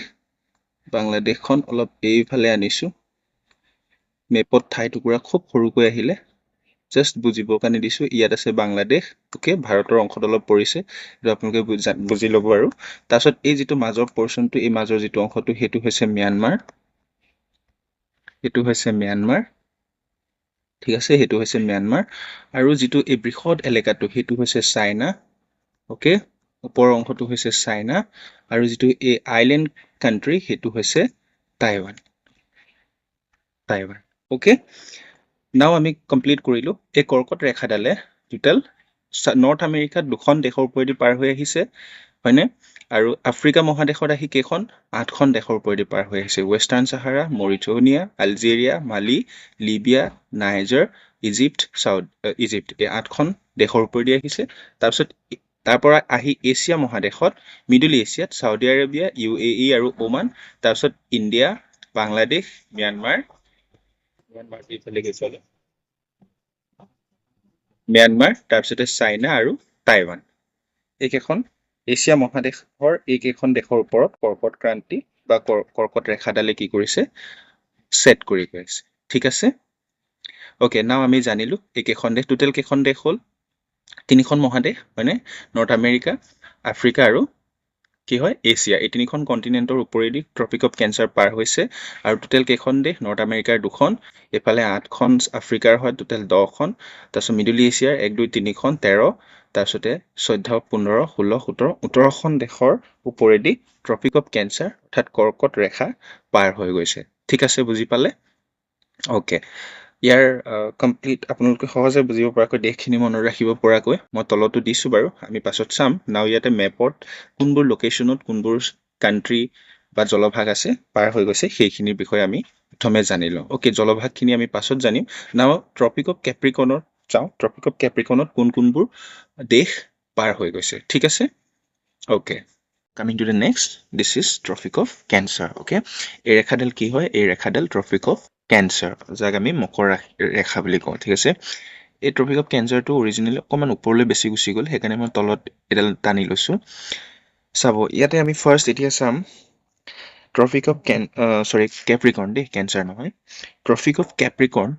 বাংলাদেশখন অলপ এইফালে আনিছো, মেপত ঠাই টুকুৰা খুব সৰুকৈ আহিলে জাষ্ট বুজিবৰ কাৰণে দিছো। ইয়াত আছে বাংলাদেশ। অ'কে, ভাৰতৰ অংশত অলপ পৰিছে, এইটো আপোনালোকে বুজি ল'ব। আৰু তাৰপিছত এই যিটো মাজৰ পৰ্চনটো, এই মাজৰ যিটো অংশটো, সেইটো হৈছে ম্যানমাৰ। এইটো হৈছে ম্যানমাৰ। ঠিক আছে, সেইটো হৈছে ম্যানমাৰ। আৰু যিটো এই বৃহৎ এলেকাটো, সেইটো হৈছে চাইনা। অ'কে, ওপৰৰ অংশটো হৈছে চাইনা। আৰু যিটো এই আইলেণ্ড কাণ্ট্ৰি, সেইটো হৈছে টাইৱান। অ'কে, নাও আমি কমপ্লিট কৰিলো। এই কৰ্কট ৰেখাডালে টোটেল নৰ্থ আমেৰিকাত 2খন দেশৰ ওপৰেদি পাৰ হৈ আহিছে, হয়নে? আৰু আফ্ৰিকা মহাদেশত আহি কেইখন? 8খন দেশৰ ওপৰেদি পাৰ হৈ আহিছে। ৱেষ্টাৰ্ণ চাহাৰা, মৰিটানিয়া, আলজেৰিয়া, মালি, লিবিয়া, নাইজাৰ, ইজিপ্ট, এই 8খন দেশৰ ওপৰেদি আহিছে। তাৰপিছত তাৰ পৰা আহি এছিয়া মহাদেশত, মিডল এছিয়াত চাউদি আৰবিয়া, UAE আৰু ওমান, তাৰপিছত ইণ্ডিয়া, বাংলাদেশ, ম্যানমাৰ, তাৰপিছতে চাইনা আৰু টাইৱান। এইকেইখন এছিয়া মহাদেশৰ এইকেইখন দেশৰ ওপৰত কৰ্কট ক্ৰান্তি বা কৰ্কট ৰেখাডালে কি কৰিছে? ছেট কৰি গৈ আছে। ঠিক আছে, অ'কে, নাও আমি জানিলো এইকেইখন দেশ, টোটেল কেইখন দেশ হ'ল? 3খন মহাদেশ, হয়নে? নৰ্থ আমেৰিকা, আফ্ৰিকা আৰু কি হয়? এছিয়া। এই 3খন কণ্টিনেণ্টৰ ওপৰেদি ট্ৰপিক অফ কেঞ্চাৰ পাৰ হৈছে। আৰু টোটেল কেইখন দেশ? নৰ্থ আমেৰিকাৰ 2খন, এইফালে 8খন আফ্ৰিকাৰ হয়, টোটেল 10খন। তাৰপিছত মিডল এছিয়াৰ 1, 2, 3খন 13, তাৰপিছতে 14, 15, 16, 17, 18খন দেশৰ ওপৰেদি ট্ৰপিক অফ কেঞ্চাৰ অৰ্থাৎ কৰ্কট ৰেখা পাৰ হৈ গৈছে। ঠিক আছে, বুজি পালে? অ'কে, ইয়াৰ কমপ্লিট আপোনালোকে সহজে বুজিব পৰাকৈ দেশখিনি মনত ৰাখিব পৰাকৈ মই তলতো দিছোঁ বাৰু, আমি পাছত চাম। নাও ইয়াতে মেপত কোনবোৰ লোকেশ্যনত কোনবোৰ কাণ্ট্ৰি বা জলভাগ আছে পাৰ হৈ গৈছে, সেইখিনিৰ বিষয়ে আমি প্ৰথমে জানি লওঁ। অ'কে, জলভাগখিনি আমি পাছত জানিম। নাও ট্ৰপিক অফ কেপ্ৰিকনত যাওঁ। ট্ৰপিক অফ কেপ্ৰিকনত কোনবোৰ দেশ পাৰ হৈ গৈছে। ঠিক আছে, okay, coming to the next, this is tropic of cancer. Okay, এই ৰেখাডাল কি হয়? এই ৰেখাডাল ট্ৰপিক অফ কেঞ্চাৰ, যাক আমি মকৰ ৰেখা বুলি কওঁ। ঠিক আছে, এই ট্ৰপিক অফ কেঞ্চাৰটো অৰিজিনেলি অকণমান ওপৰলৈ বেছি গুচি গ'ল, সেইকাৰণে মই তলত এডাল টানি লৈছোঁ। চাব, ইয়াতে আমি ফাৰ্ষ্ট এতিয়া চাম ট্ৰপিক অফ কেপ্ৰিকৰ্ণ দেই, কেঞ্চাৰ নহয়। ট্ৰপিক অফ কেপ্ৰিকৰ্ণ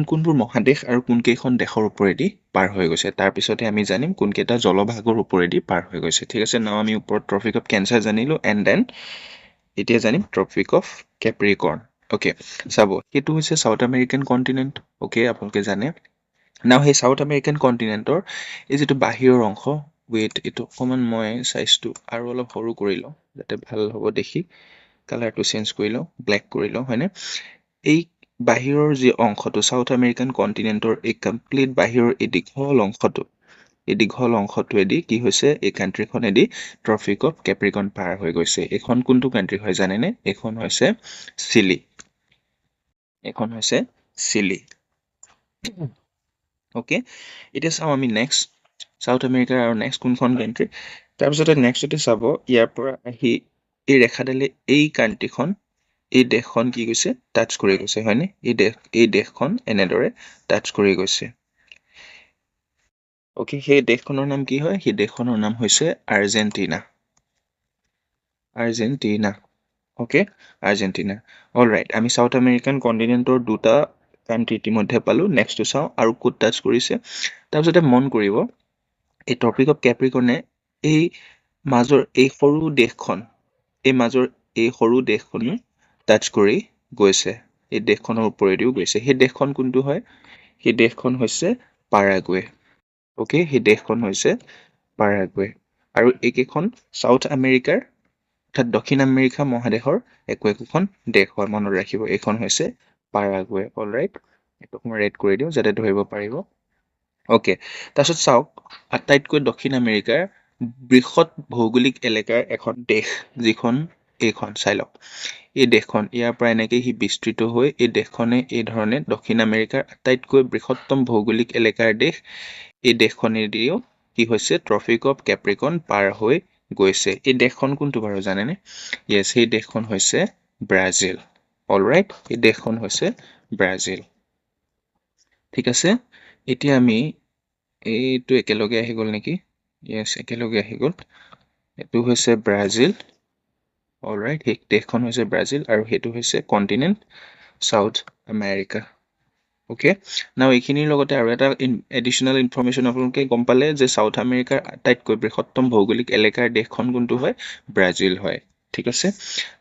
কোনবোৰ মহাদেশ আৰু কোনকেইখন দেশৰ ওপৰেদি পাৰ হৈ গৈছে, তাৰপিছতে আমি জানিম কোনকেইটা জলভাগৰ ওপৰেদি পাৰ হৈ গৈছে। ঠিক আছে, নাও আমি ওপৰত ট্ৰপিক অফ কেঞ্চাৰ জানিলোঁ, এণ্ড দেন এতিয়া জানিম ট্ৰপিক অফ কেপ্ৰিকৰ্ণ। অ'কে, চাব, সেইটো হৈছে চাউথ আমেৰিকান কণ্টিনেণ্ট। অ'কে, আপোনালোকে জানে। নাও সেই চাউথ আমেৰিকান কণ্টিনেণ্টৰ এই যিটো বাহিৰৰ অংশ, এইটো অকণমান মই চাইজটো আৰু অলপ সৰু কৰি লওঁ যাতে ভাল হ'ব দেখি। কালাৰটো চেঞ্জ কৰি লওঁ, ব্লেক কৰি লওঁ, হয়নে? এই বাহিৰৰ যি অংশটো, চাউথ আমেৰিকান কণ্টিনেণ্টৰ এই কমপ্লিট বাহিৰৰ এই দীঘল অংশটোৱেদি কি হৈছে? এই কাণ্ট্ৰিখনেদি ট্ৰপিক অফ কেপ্ৰিকৰ্ণ পাৰ হৈ গৈছে। এইখন কোনটো কাণ্ট্ৰি হয় জানেনে? এইখন হৈছে চিলি। অ'কে, এতিয়া চাওঁ আমি নেক্সট চাউথ আমেৰিকাৰ আৰু নেক্সট কোনখন কাণ্ট্ৰি। তাৰপিছতে নেক্সটতে চাব, ইয়াৰ পৰা আহি এই ৰেখাডালে এই কাণ্ট্ৰিখন, এই দেশখন কি গৈছে? টাচ কৰি গৈছে, হয়নে? এই দেশখন এনেদৰে টাচ কৰি গৈছে। অ'কে, সেই দেশখনৰ নাম কি হয়? সেই দেশখনৰ নাম হৈছে Argentina. Argentina. Okay, Argentina. All right, আমি চাউথ আমেৰিকান কণ্টিনেণ্টৰ দুটা কাণ্ট্ৰি ইতিমধ্যে পালোঁ। নেক্সটটো চাওঁ আৰু ক'ত টাচ কৰিছে। তাৰপিছতে মন কৰিব, এই ট্ৰপিক অফ কেপ্ৰিকৰ্নে এই মাজৰ এই সৰু দেশখন, এই সৰু দেশখনো টাচ কৰি গৈছে। এই দেশখনৰ ওপৰেদিও গৈছে। সেই দেশখন কোনটো হয়? সেই দেশখন হৈছে পাৰাগুৱে। অ'কে, সেই দেশখন হৈছে পাৰাগুৱে। আৰু এইকেইখন চাউথ আমেৰিকাৰ অৰ্থাৎ দক্ষিণ আমেৰিকা মহাদেশৰ একোখন দেশ হয়। মনত ৰাখিব, এইখন হৈছে পাৰাগুৱে। অল ৰাইট, এইটোক মই ৰেড কৰি দিওঁ যাতে ধৰিব পাৰিব। অ'কে, তাৰপিছত চাওক, আটাইতকৈ দক্ষিণ আমেৰিকাৰ বৃহৎ ভৌগোলিক এলেকাৰ এখন দেশ, যিখন এইখন চাই লওক। এই দেশখন, ইয়াৰ পৰা এনেকৈ সি বিস্তৃত হৈ এই দেশখনে এই ধৰণে দক্ষিণ আমেৰিকাৰ আটাইতকৈ বৃহত্তম ভৌগোলিক এলেকাৰ দেশ। এই দেশখনেদিও কি হৈছে? ট্ৰপিক অফ কেপ্ৰিকৰ্ন পাৰ হৈ গৈছে। এই দেশখন কোনটো বাৰু জানেনে? য়েছ, সেই দেশখন হৈছে ব্ৰাজিল। অল ৰাইট, এই দেশখন হৈছে ব্ৰাজিল। ঠিক আছে, এতিয়া আমি এইটো একেলগে আহি গ'ল নেকি? য়েছ, একেলগে আহি গ'ল। এইটো হৈছে ব্ৰাজিল। অল ৰাইট, সেই দেশখন হৈছে ব্ৰাজিল আৰু সেইটো হৈছে কণ্টিনেণ্ট চাউথ আমেৰিকা। অ'কে, নাও এইখিনিৰ লগতে আৰু এটা এডিশ্যনেল ইনফৰ্মেশ্যন আপোনালোকে গম পালে যে চাউথ আমেৰিকাৰ আটাইতকৈ বৃহত্তম ভৌগোলিক এলেকাৰ দেশখন কোনটো হয়? ব্ৰাজিল হয়। ঠিক আছে,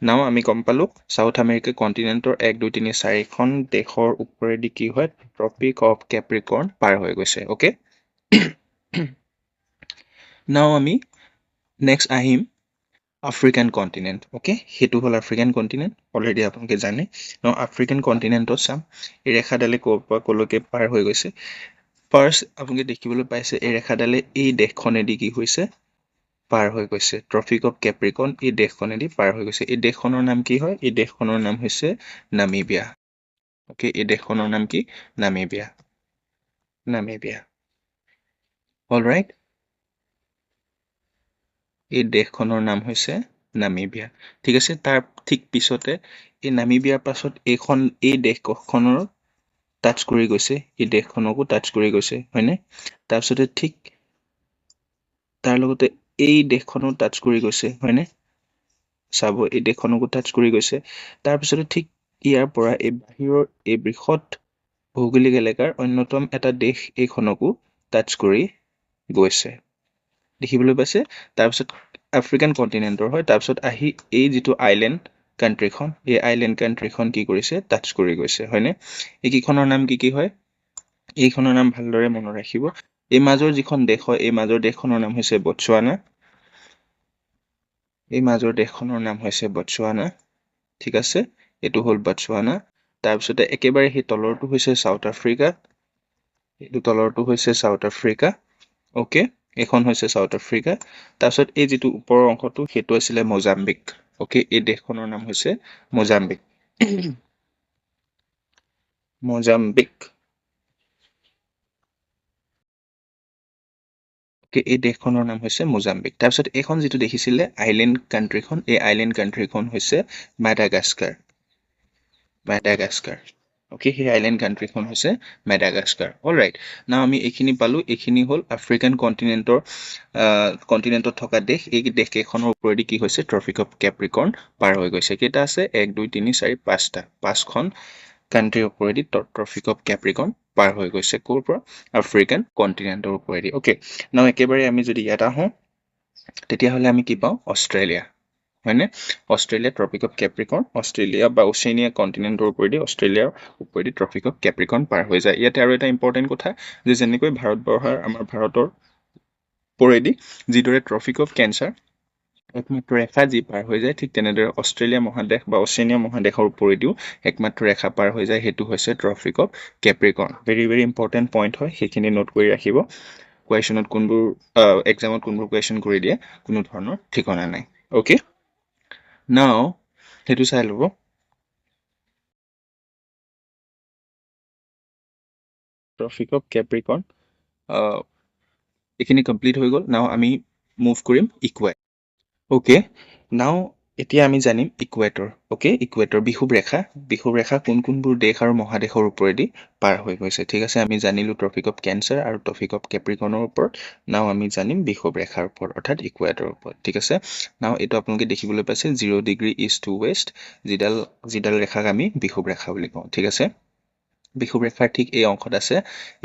নাও আমি গম পালোঁ চাউথ আমেৰিকা কণ্টিনেণ্টৰ 1, 2, 3, 4খন দেশৰ ওপৰেদি কি হয়? ট্ৰপিক অফ কেপ্ৰিকৰ্ন পাৰ হৈ গৈছে। অ'কে, নাও আমি নেক্সট আহিম আফ্ৰিকান কণ্টিনেণ্ট। অ'কে, সেইটো হ'ল আফ্ৰিকান কণ্টিনেণ্ট, অলৰেডি আপোনালোকে জানে। আফ্ৰিকান কণ্টিনেণ্টত চাম, এই ৰেখাডালে ক'ৰ পৰা ক'লৈকে পাৰ হৈ গৈছে। ফাৰ্ষ্ট আপোনালোকে দেখিবলৈ পাইছে এই ৰেখাডালে এই দেশখনেদি কি হৈছে? পাৰ হৈ গৈছে। ট্ৰপিক অফ কেপ্ৰিকৰ্ন এই দেশখনেদি পাৰ হৈ গৈছে। এই দেশখনৰ নাম কি হয়? এই দেশখনৰ নাম হৈছে নামিবিয়া। অ'কে, এই দেশখনৰ নাম কি? নামিবিয়া। নামিবিয়া। অল ৰাইট, এই দেশখনৰ নাম হৈছে নামিবিয়া। ঠিক আছে, তাৰ ঠিক পিছতে এই নামিবিয়াৰ পাছত এই দেশখনৰ টাচ কৰি গৈছে, এই দেশখনকো টাচ কৰি গৈছে, হয়নে? তাৰপিছতে ঠিক তাৰ লগতে এই দেশখনো টাচ কৰি গৈছে, হয়নে? চাব, এই দেশখনকো টাচ কৰি গৈছে। তাৰপিছতে ঠিক ইয়াৰ পৰা এই বাহিৰৰ এই বৃহৎ ভৌগোলিক এলেকাৰ অন্যতম এটা দেশ এইখনকো টাচ কৰি গৈছে। দেখিবলৈ পাইছে? তাৰপিছত আফ্ৰিকান কণ্টিনেণ্টৰ হয়। তাৰপিছত আহি এই যিটো আইলেণ্ড কাণ্ট্ৰিখন, এই আইলেণ্ড কাণ্ট্ৰিখন কি কৰিছে? টাচ কৰি গৈছে, হয়নে? এইকেইখনৰ নাম কি কি হয়? এইখনৰ নাম ভালদৰে মনত ৰাখিব। এই মাজৰ যিখন দেশ হয়, এই মাজৰ দেশখনৰ নাম হৈছে বটছৱানা। এই মাজৰ দেশখনৰ নাম হৈছে বটছৱানা। ঠিক আছে, এইটো হ'ল বটছৱানা। তাৰপিছতে একেবাৰে সেই তলৰটো হৈছে চাউথ আফ্ৰিকা। এইটো তলৰটো হৈছে চাউথ আফ্ৰিকা। অ'কে, এইখন হৈছে চাউথ আফ্ৰিকা। তাৰপিছত এই যিটো ওপৰৰ অংশটো, সেইটো আছিলে মোজাম্বিক। অ'কে, এই দেশখনৰ নাম হৈছে মোজাম্বিক। মোজাম্বিক। এই দেশখনৰ নাম হৈছে মোজাম্বিক। তাৰপিছত এইখন যিটো দেখিছিলে আইলেণ্ড কাণ্ট্ৰিখন, এই আইলেণ্ড কাণ্ট্ৰিখন হৈছে মাডাগাস্কাৰ। মাডাগাস্কাৰ। অ'কে, সেই আইলেণ্ড কাণ্ট্ৰিখন হৈছে মাডাগাস্কাৰ। অল ৰাইট, নাও আমি এইখিনি পালোঁ। এইখিনি হ'ল আফ্ৰিকান কণ্টিনেণ্টত থকা দেশ। এই দেশকেইখনৰ ওপৰেদি কি হৈছে? ট্ৰপিক অফ কেপ্ৰিকৰ্ন পাৰ হৈ গৈছে। কেইটা আছে? 1, 2, 3, 4, 5টা। 5খন কাণ্ট্ৰিৰ ওপৰেদি ট্ৰপিক অফ কেপ্ৰিকৰ্ন পাৰ হৈ গৈছে। ক'ৰ পৰা? আফ্ৰিকান কণ্টিনেণ্টৰ ওপৰেদি। অ'কে, নাও একেবাৰে আমি যদি ইয়াত আহোঁ, তেতিয়াহ'লে আমি কি পাওঁ? অষ্ট্ৰেলিয়া, হয়নে? অষ্ট্ৰেলিয়া ট্ৰপিক অফ কেপ্ৰিকৰ্ন, অষ্ট্ৰেলিয়া বা ওচেনিয়া কণ্টিনেণ্টৰ ওপৰেদি অষ্ট্ৰেলিয়াৰ ওপৰেদি ট্ৰপিক অফ কেপ্ৰিকৰ্ন পাৰ হৈ যায়। ইয়াতে আৰু এটা ইম্পৰ্টেণ্ট কথা, যে যেনেকৈ আমাৰ ভাৰতৰ ওপৰেদি যিদৰে ট্ৰপিক অফ কেঞ্চাৰ একমাত্ৰ ৰেখা যি পাৰ হৈ যায়, ঠিক তেনেদৰে অষ্ট্ৰেলিয়া মহাদেশ বা ওচেনিয়া মহাদেশৰ ওপৰেদিও একমাত্ৰ ৰেখা পাৰ হৈ যায়, সেইটো হৈছে tropic of capricorn. Very very important point হয়, সেইখিনি নোট কৰি ৰাখিব। কুৱেশ্যনত এক্সামত কোনবোৰ কুৱেশ্যন কৰি দিয়ে কোনো ধৰণৰ ঠিকনা নাই। অ'কে, নাও সেইটো চাই ল'ব। ট্ৰপিক অফ কেপ্ৰিকৰ্ন এইখিনি কমপ্লিট হৈ গ'ল। নাও আমি মুভ কৰিম ইকুৱেট। অ'কে, নাও এতিয়া আমি জানিম ইকুৱেটৰ। অ'কে, ইকুৱেটৰ বিষুৱ ৰেখা কোনবোৰ দেশ আৰু মহাদেশৰ ওপৰেদি পাৰ হৈ গৈছে। ঠিক আছে, আমি জানিলো ট্ৰপিক অফ কেঞ্চাৰ আৰু ট্ৰপিক অফ কেপ্ৰিকনৰ ওপৰত। নাও আমি জানিম বিষুৱ ৰেখাৰ ওপৰত, অৰ্থাৎ ইকুৱেটৰৰ ওপৰত। ঠিক আছে, নাও এইটো আপোনালোকে দেখিবলৈ পাইছে 0 ডিগ্ৰী ইষ্ট টু ৱেষ্ট, যিডাল ৰেখাক আমি বিষুৱ ৰেখা বুলি কওঁ। ঠিক আছে, বিষুৱ ৰেখাৰ ঠিক এই অংশত আছে,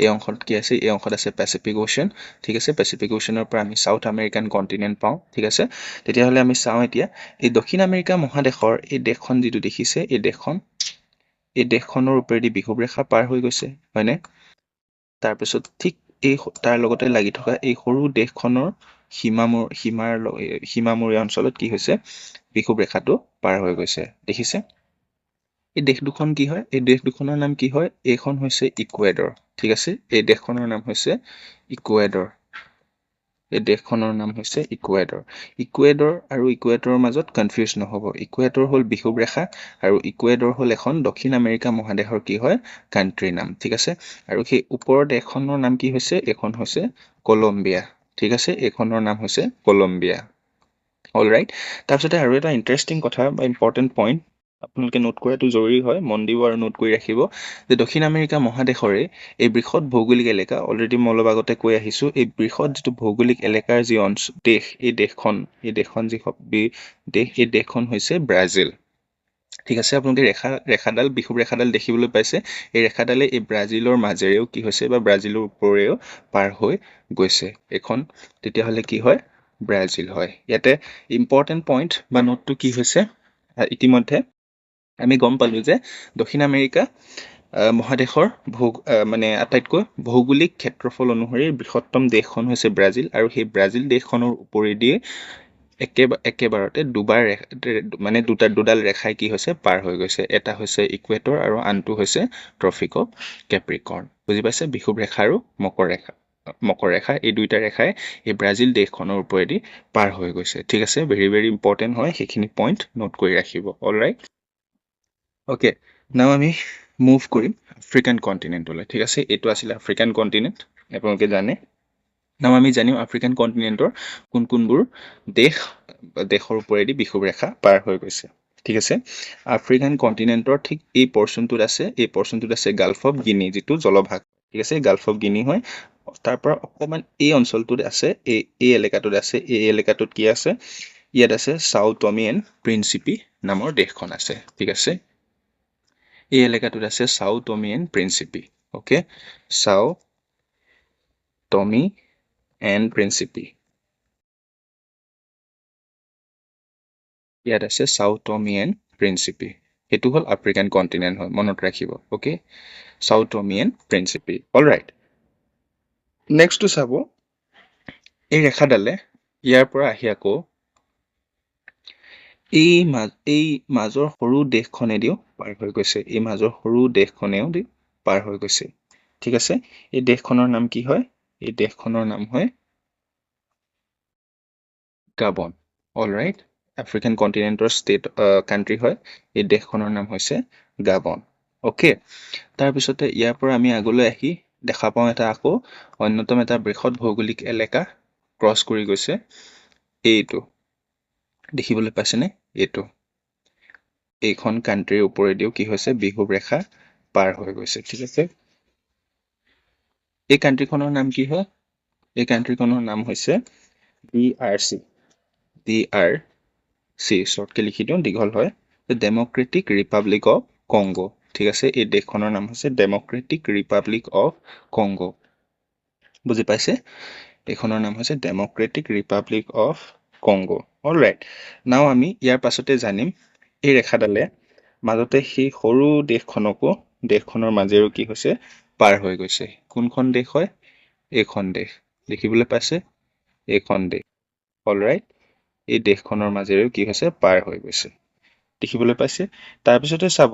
এই অংশত কি আছে, এই অংশত আছে পেচিফিক অ'চিয়ান। ঠিক আছে, পেচিফিক অ'চিয়ানৰ পৰা আমি চাউথ আমেৰিকান কণ্টিনেণ্ট পাওঁ। ঠিক আছে, তেতিয়াহ'লে আমি চাওঁ এতিয়া এই দক্ষিণ আমেৰিকা মহাদেশৰ এই দেশখন যিটো দেখিছে, এই দেশখনৰ ওপৰেদি বিষুৱ ৰেখা পাৰ হৈ গৈছে, হয়নে? তাৰপিছত ঠিক তাৰ লগতে লাগি থকা এই সৰু দেশখনৰ সীমামূৰীয়া অঞ্চলত কি হৈছে, বিষুৱ ৰেখাটো পাৰ হৈ গৈছে। দেখিছে? এই দেশ দুখন কি হয়? এই দেশ দুখনৰ নাম কি হয়? এইখন হৈছে ইকুৱেডৰ। ঠিক আছে, এই দেশখনৰ নাম হৈছে ইকুৱেডৰ। এই দেশখনৰ নাম হৈছে ইকুৱেডৰ। ইকুৱেডৰ আৰু ইকুৱেটৰৰ মাজত কনফিউজ নহ'ব। ইকুৱেটৰ হ'ল বিষুৱ ৰেখা আৰু ইকুৱেডৰ হ'ল এখন দক্ষিণ আমেৰিকা মহাদেশৰ কি হয়, কাণ্ট্ৰিৰ নাম। ঠিক আছে, আৰু সেই ওপৰৰ দেশখনৰ নাম কি হৈছে? এইখন হৈছে কলম্বিয়া। ঠিক আছে, এইখনৰ নাম হৈছে কলম্বিয়া। অল ৰাইট, তাৰপিছতে আৰু এটা ইণ্টাৰেষ্টিং কথা বা ইম্পৰ্টেণ্ট পইণ্ট আপোনালোকে নোট কৰাটো জৰুৰী হয়, মন দিব আৰু নোট কৰি ৰাখিব, যে দক্ষিণ আমেৰিকা মহাদেশৰে এই বৃহৎ ভৌগোলিক এলেকা, অলৰেডি মই অলপ আগতে কৈ আহিছোঁ, এই বৃহৎ যিটো ভৌগোলিক এলেকাৰ যি দেশ, এই দেশখন এই দেশখন হৈছে ব্ৰাজিল। ঠিক আছে, আপোনালোকে বিষুৱ ৰেখাডাল দেখিবলৈ পাইছে। এই ৰেখাডালে এই ব্ৰাজিলৰ মাজেৰেও কি হৈছে, বা ব্ৰাজিলৰ ওপৰেও পাৰ হৈ গৈছে। এইখন তেতিয়াহ'লে কি হয়? ব্ৰাজিল হয়। ইয়াতে ইম্পৰ্টেণ্ট পইণ্ট বা নোটটো কি হৈছে, ইতিমধ্যে আমি গম পালো যে দক্ষিণ আমেৰিকা মহাদেশৰ মানে আটাইতকৈ ভৌগোলিক ক্ষেত্ৰফল অনুসৰি বৃহত্তম দেশখন হৈছে ব্ৰাজিল, আৰু সেই ব্ৰাজিল দেশখনৰ ওপৰেদিয়ে একেবাৰতে দুডাল ৰেখাই কি হৈছে, পাৰ হৈ গৈছে। এটা হৈছে ইকুৱেটৰ আৰু আনটো হৈছে ট্ৰপিক অফ কেপ্ৰিকৰ্ণ। বুজি পাইছে? বিষুৱ ৰেখা আৰু মকৰ ৰেখা, এই দুইটা ৰেখাই এই ব্ৰাজিল দেশখনৰ ওপৰেদি পাৰ হৈ গৈছে। ঠিক আছে, ভেৰি ভেৰি ইম্পৰ্টেণ্ট হয়, সেইখিনি পইণ্ট নোট কৰি ৰাখিব। অল ৰাইট, অ'কে, নাও আমি মুভ কৰিম আফ্ৰিকান কণ্টিনেণ্টলৈ। ঠিক আছে, এইটো আছিলে আফ্ৰিকান কণ্টিনেণ্ট, আপোনালোকে জানে। নাও আমি জানিম আফ্ৰিকান কণ্টিনেণ্টৰ কোনবোৰ দেশৰ ওপৰেদি বিষুৱ ৰেখা পাৰ হৈ গৈছে। ঠিক আছে, আফ্ৰিকান কণ্টিনেণ্টৰ ঠিক এই পৰ্চনটোত আছে গাল্ফ অফ গিনি, যিটো জলভাগ। ঠিক আছে, গাল্ফ অফ গিনি হয়। তাৰ পৰা অকণমান এই অঞ্চলটোত আছে, এই এলেকাটোত কি আছে? ইয়াত আছে চাও টমি এণ্ড প্ৰিন্সিপি নামৰ দেশখন আছে। ঠিক আছে, এই এলেকাটোত আছে চাও টমি এণ্ড প্ৰিন্সিপি। অ'কে, চাও টমি এণ্ড প্ৰিন্সিপি, ইয়াত আছে চাও টমি এণ্ড প্ৰিন্সিপি। সেইটো হ'ল আফ্ৰিকান কণ্টিনেণ্ট হয়, মনত ৰাখিব। অ'কে, চাও টমি এণ্ড প্ৰিন্সিপি। অল ৰাইট, নেক্সটটো চাব, এই ৰেখাডালে ইয়াৰ পৰা আহি আকৌ এই মাজৰ সৰু দেশখনেদিও পাৰ হৈ গৈছে। পাৰ হৈ গৈছে। ঠিক আছে, এই দেশখনৰ নাম কি হয়? এই দেশখনৰ নাম হয় গাবন। অল ৰাইট, আফ্ৰিকান কণ্টিনেণ্টৰ কাণ্ট্ৰি হয়। এই দেশখনৰ নাম হৈছে গাবন। অ'কে, তাৰপিছতে ইয়াৰ পৰা আমি আগলৈ আহি দেখা পাওঁ আকৌ অন্যতম এটা বৃহৎ ভৌগোলিক এলেকা ক্ৰছ কৰি গৈছে। এইটো দেখিবলৈ পাইছেনে? এইখন কাণ্ট্ৰিৰ ওপৰেদিও কি হৈছে, বিষুৱ ৰেখা পাৰ হৈ গৈছে। ঠিক আছে, এই কাণ্ট্ৰিখনৰ নাম কি হয়? এই কাণ্ট্ৰিখনৰ নাম হৈছে DRC। শ্বৰ্টকে লিখি দিওঁ, দীঘল হয়, ডেমক্ৰেটিক ৰিপাব্লিক অফ কংগো। ঠিক আছে, এই দেশখনৰ নাম হৈছে ডেমক্ৰেটিক ৰিপাব্লিক অফ কংগো। বুজি পাইছে? এইখনৰ নাম হৈছে democratic Republic of Congo. All right, নাও আমি ইয়াৰ পাছতে জানিম এই ৰেখাডালে মাজতে সেই সৰু দেশখনৰ মাজেৰেও কি হৈছে, পাৰ হৈ গৈছে। কোনখন দেশ হয়? এইখন দেশ। দেখিবলৈ পাইছে? এইখন দেশ। অল ৰাইট, এই দেশখনৰ মাজেৰেও কি হৈছে, পাৰ হৈ গৈছে। দেখিবলৈ পাইছে? তাৰপিছতে চাব,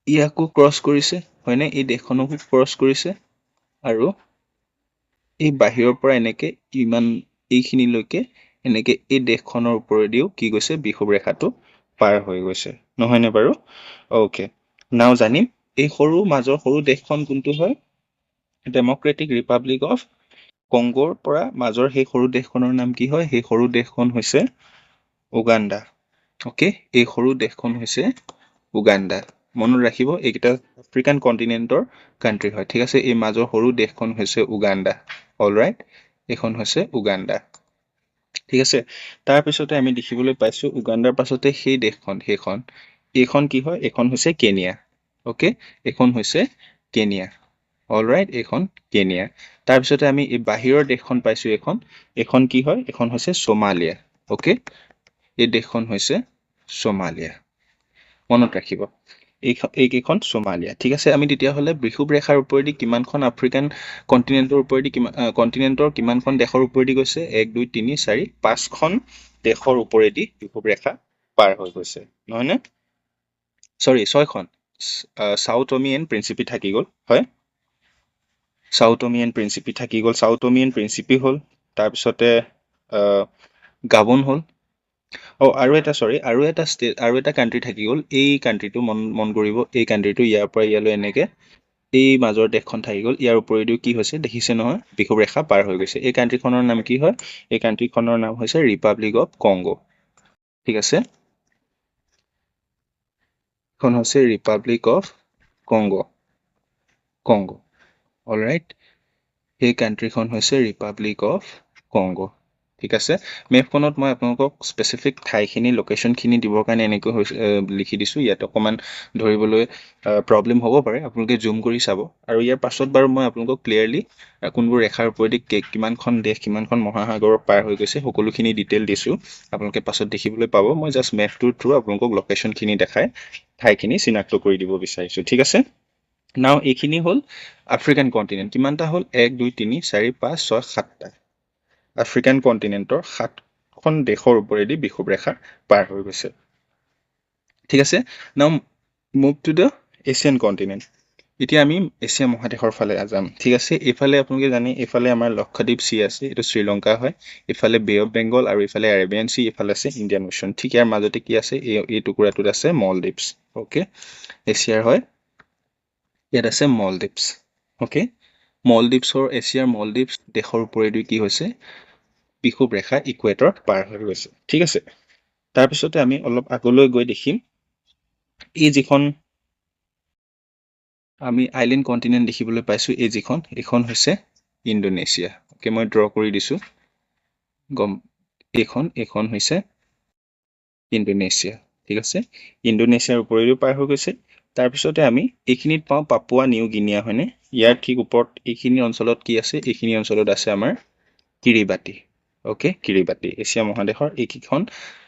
ইয়াকো ক্ৰছ কৰিছে, হয়নে? এই দেশখনকো ক্ৰছ কৰিছে, আৰু এই বাহিৰৰ পৰা এইখিনিলৈকে এই দেশখনৰ ওপৰেদিও কি গৈছে, বিষুৱ ৰেখাটো পাৰ হৈ গৈছে। নহয়নে বাৰু? অ'কে, নাও জানিম এই মাজৰ সৰু দেশখন কোনটো হয়? ডেমক্ৰেটিক ৰিপাব্লিক অফ কংগোৰ পৰা মাজৰ সেই সৰু দেশখনৰ নাম কি হয়? সেই সৰু দেশখন হৈছে উগাণ্ডা। অ'কে, এই সৰু দেশখন হৈছে উগাণ্ডা। মনত ৰাখিব, এইকেইটা আফ্ৰিকান কণ্টিনেণ্টৰ কাণ্ট্ৰি হয়। ঠিক আছে, এই মাজৰ সৰু দেশখন হৈছে উগাণ্ডা। অলৰাইট, এইখন হৈছে উগাণ্ডা। ঠিক আছে, তাৰপিছতে আমি দেখিবলৈ পাইছো উগাণ্ডাৰ পাছতে সেই দেশখন, এইখন কি হয়? এইখন হৈছে কেনিয়া। অ'কে, এইখন হৈছে কেনিয়া। অলৰাইট, এইখন কেনিয়া। তাৰপিছতে আমি এই বাহিৰৰ দেশখন পাইছো, এইখন কি হয়? এইখন হৈছে সোমালিয়া। অ'কে, এই দেশখন হৈছে সোমালিয়া। মনত ৰাখিব, এইকেইখন সোমালিয়া। ঠিক আছে, আমি তেতিয়াহ'লে বিষুৱ ৰেখাৰ ওপৰেদি কিমানখন আফ্ৰিকান কণ্টিনেণ্টৰ কিমানখন দেশৰ ওপৰেদি গৈছে? 1, 2, 3, 4, 5খন দেশৰ ওপৰেদি বিষুৱ ৰেখা পাৰ হৈ গৈছে, নহয়নে? চৰি, 6খন। চাউ টমি এণ্ড প্ৰিন্সিপি থাকি গ'ল। হয়, চাউ টমি এণ্ড প্ৰিন্সিপি থাকি গ'ল। চাউ টমি এণ্ড প্ৰিন্সিপি হ'ল, তাৰপিছতে গাবোন হ'ল। আৰু এটা কাণ্ট্ৰি থাকি গ'ল। এই কাণ্ট্ৰিটো মন কৰিব, এই কাণ্ট্ৰিটো ইয়াৰ পৰা ইয়ালৈ এনেকে এই মাজৰ দেশখন থাকি গ'ল। ইয়াৰ উপৰেদিও কি হৈছে দেখিছে নহয়? বিষুৱ ৰেখা পাৰ হৈ গৈছে। এই কাণ্ট্ৰিখনৰ নাম কি হয়? এই কাণ্ট্ৰিখনৰ নাম হৈছে ৰিপাব্লিক অফ কংগো। ঠিক আছে, এখন হৈছে ৰিপাব্লিক অফ কংগো। অলৰাইট, সেই কাণ্ট্ৰিখন হৈছে ৰিপাব্লিক অফ কংগো। ঠিক আছে, মেপখনত মই আপোনালোকক স্পেচিফিক ঠাইখিনি, লোকেশ্যনখিনি দিবৰ কাৰণে এনেকৈ লিখি দিছোঁ। ইয়াত অকণমান ধৰিবলৈ প্ৰব্লেম হ'ব পাৰে, আপোনালোকে জুম কৰি চাব। আৰু ইয়াৰ পাছত বাৰু মই আপোনালোকক ক্লিয়াৰলি কোনবোৰ ৰেখাৰ ওপৰেদি কিমানখন দেশ, কিমানখন মহাসাগৰৰ পাৰ হৈ গৈছে, সকলোখিনি ডিটেইল দিছোঁ। আপোনালোকে পাছত দেখিবলৈ পাব। মই জাষ্ট মেপটোৰ থ্ৰু আপোনালোকক লোকেশ্যনখিনি দেখাই ঠাইখিনি চিনাক্ত কৰি দিব বিচাৰিছোঁ। ঠিক আছে, নাও এইখিনি হ'ল আফ্ৰিকান কণ্টিনেণ্ট। কিমানটা হ'ল? 1, 2, 3, 4, 5, 6, 7টা আফ্ৰিকান কণ্টিনেণ্টৰ 7খন দেশৰ ওপৰেদি বিষুৱ ৰেখা পাৰ হৈ গৈছে। ঠিক আছে, নাও move to the Asian continent. এতিয়া আমি এছিয়া মহাদেশৰ ফালে যাম। ঠিক আছে, এইফালে আপোনালোকে জানে, এইফালে আমাৰ লক্ষদ্বীপ চি আছে, এইটো শ্ৰীলংকা হয়। ইফালে বে অফ বেংগল আৰু ইফালে এৰেবিয়ান চি, ইফালে আছে ইণ্ডিয়ান অ'চন। ঠিক ইয়াৰ মাজতে কি আছে? এই টুকুৰাটোত আছে মলদ্বীপছ। অ'কে, এছিয়াৰ হয়, ইয়াত আছে মলদ্বীপছ। অ'কে, এছিয়াৰ মলদ্বীপছ দেশৰ ওপৰেদি কি হৈছে? বিষুৱ ৰেখা ইকুৱেটৰ পাৰ হৈ গৈছে। ঠিক আছে, তাৰপিছতে আমি অলপ আগলৈ গৈ দেখিম এই যিখন আমি আইলেণ্ড কণ্টিনেণ্ট দেখিবলৈ পাইছোঁ, এইখন হৈছে ইণ্ডোনেছিয়া। অ'কে, মই ড্ৰ কৰি দিছোঁ। এইখন হৈছে ইণ্ডোনেছিয়া। ঠিক আছে, ইণ্ডোনেছিয়াৰ ওপৰেদিও পাৰ হৈ গৈছে। তাৰপিছতে আমি এইখিনিত পাওঁ পাপুৱা নিউ গিনিয়া, হয়নে? ইয়াৰ ঠিক ওপৰত এইখিনি অঞ্চলত কি আছে? এইখিনি অঞ্চলত আছে আমাৰ কিৰিবাতি। অ'কে, কিৰিবাতি। এছিয়া মহাদেশৰ এইকেইখন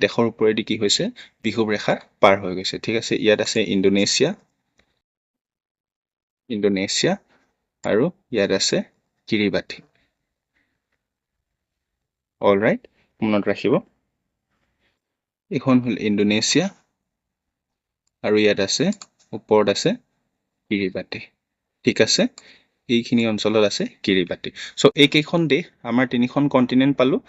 দেশৰ ওপৰেদি কি হৈছে? বিষুৱ ৰেখা পাৰ হৈ গৈছে। ঠিক আছে, ইয়াত আছে ইণ্ডোনেছিয়া আৰু ইয়াত আছে কিৰিবাতি। অলৰাইট, মনত ৰাখিব, এইখন হ'ল ইণ্ডোনেছিয়া আৰু ইয়াত আছে, ওপৰত আছে কিৰিবাতি। ঠিক আছে, এইখিনি অঞ্চলত আছে কিৰিবাতি। চ' এইকেইখন দেশ, আমাৰ 3খন কণ্টিনেণ্ট পালোঁ,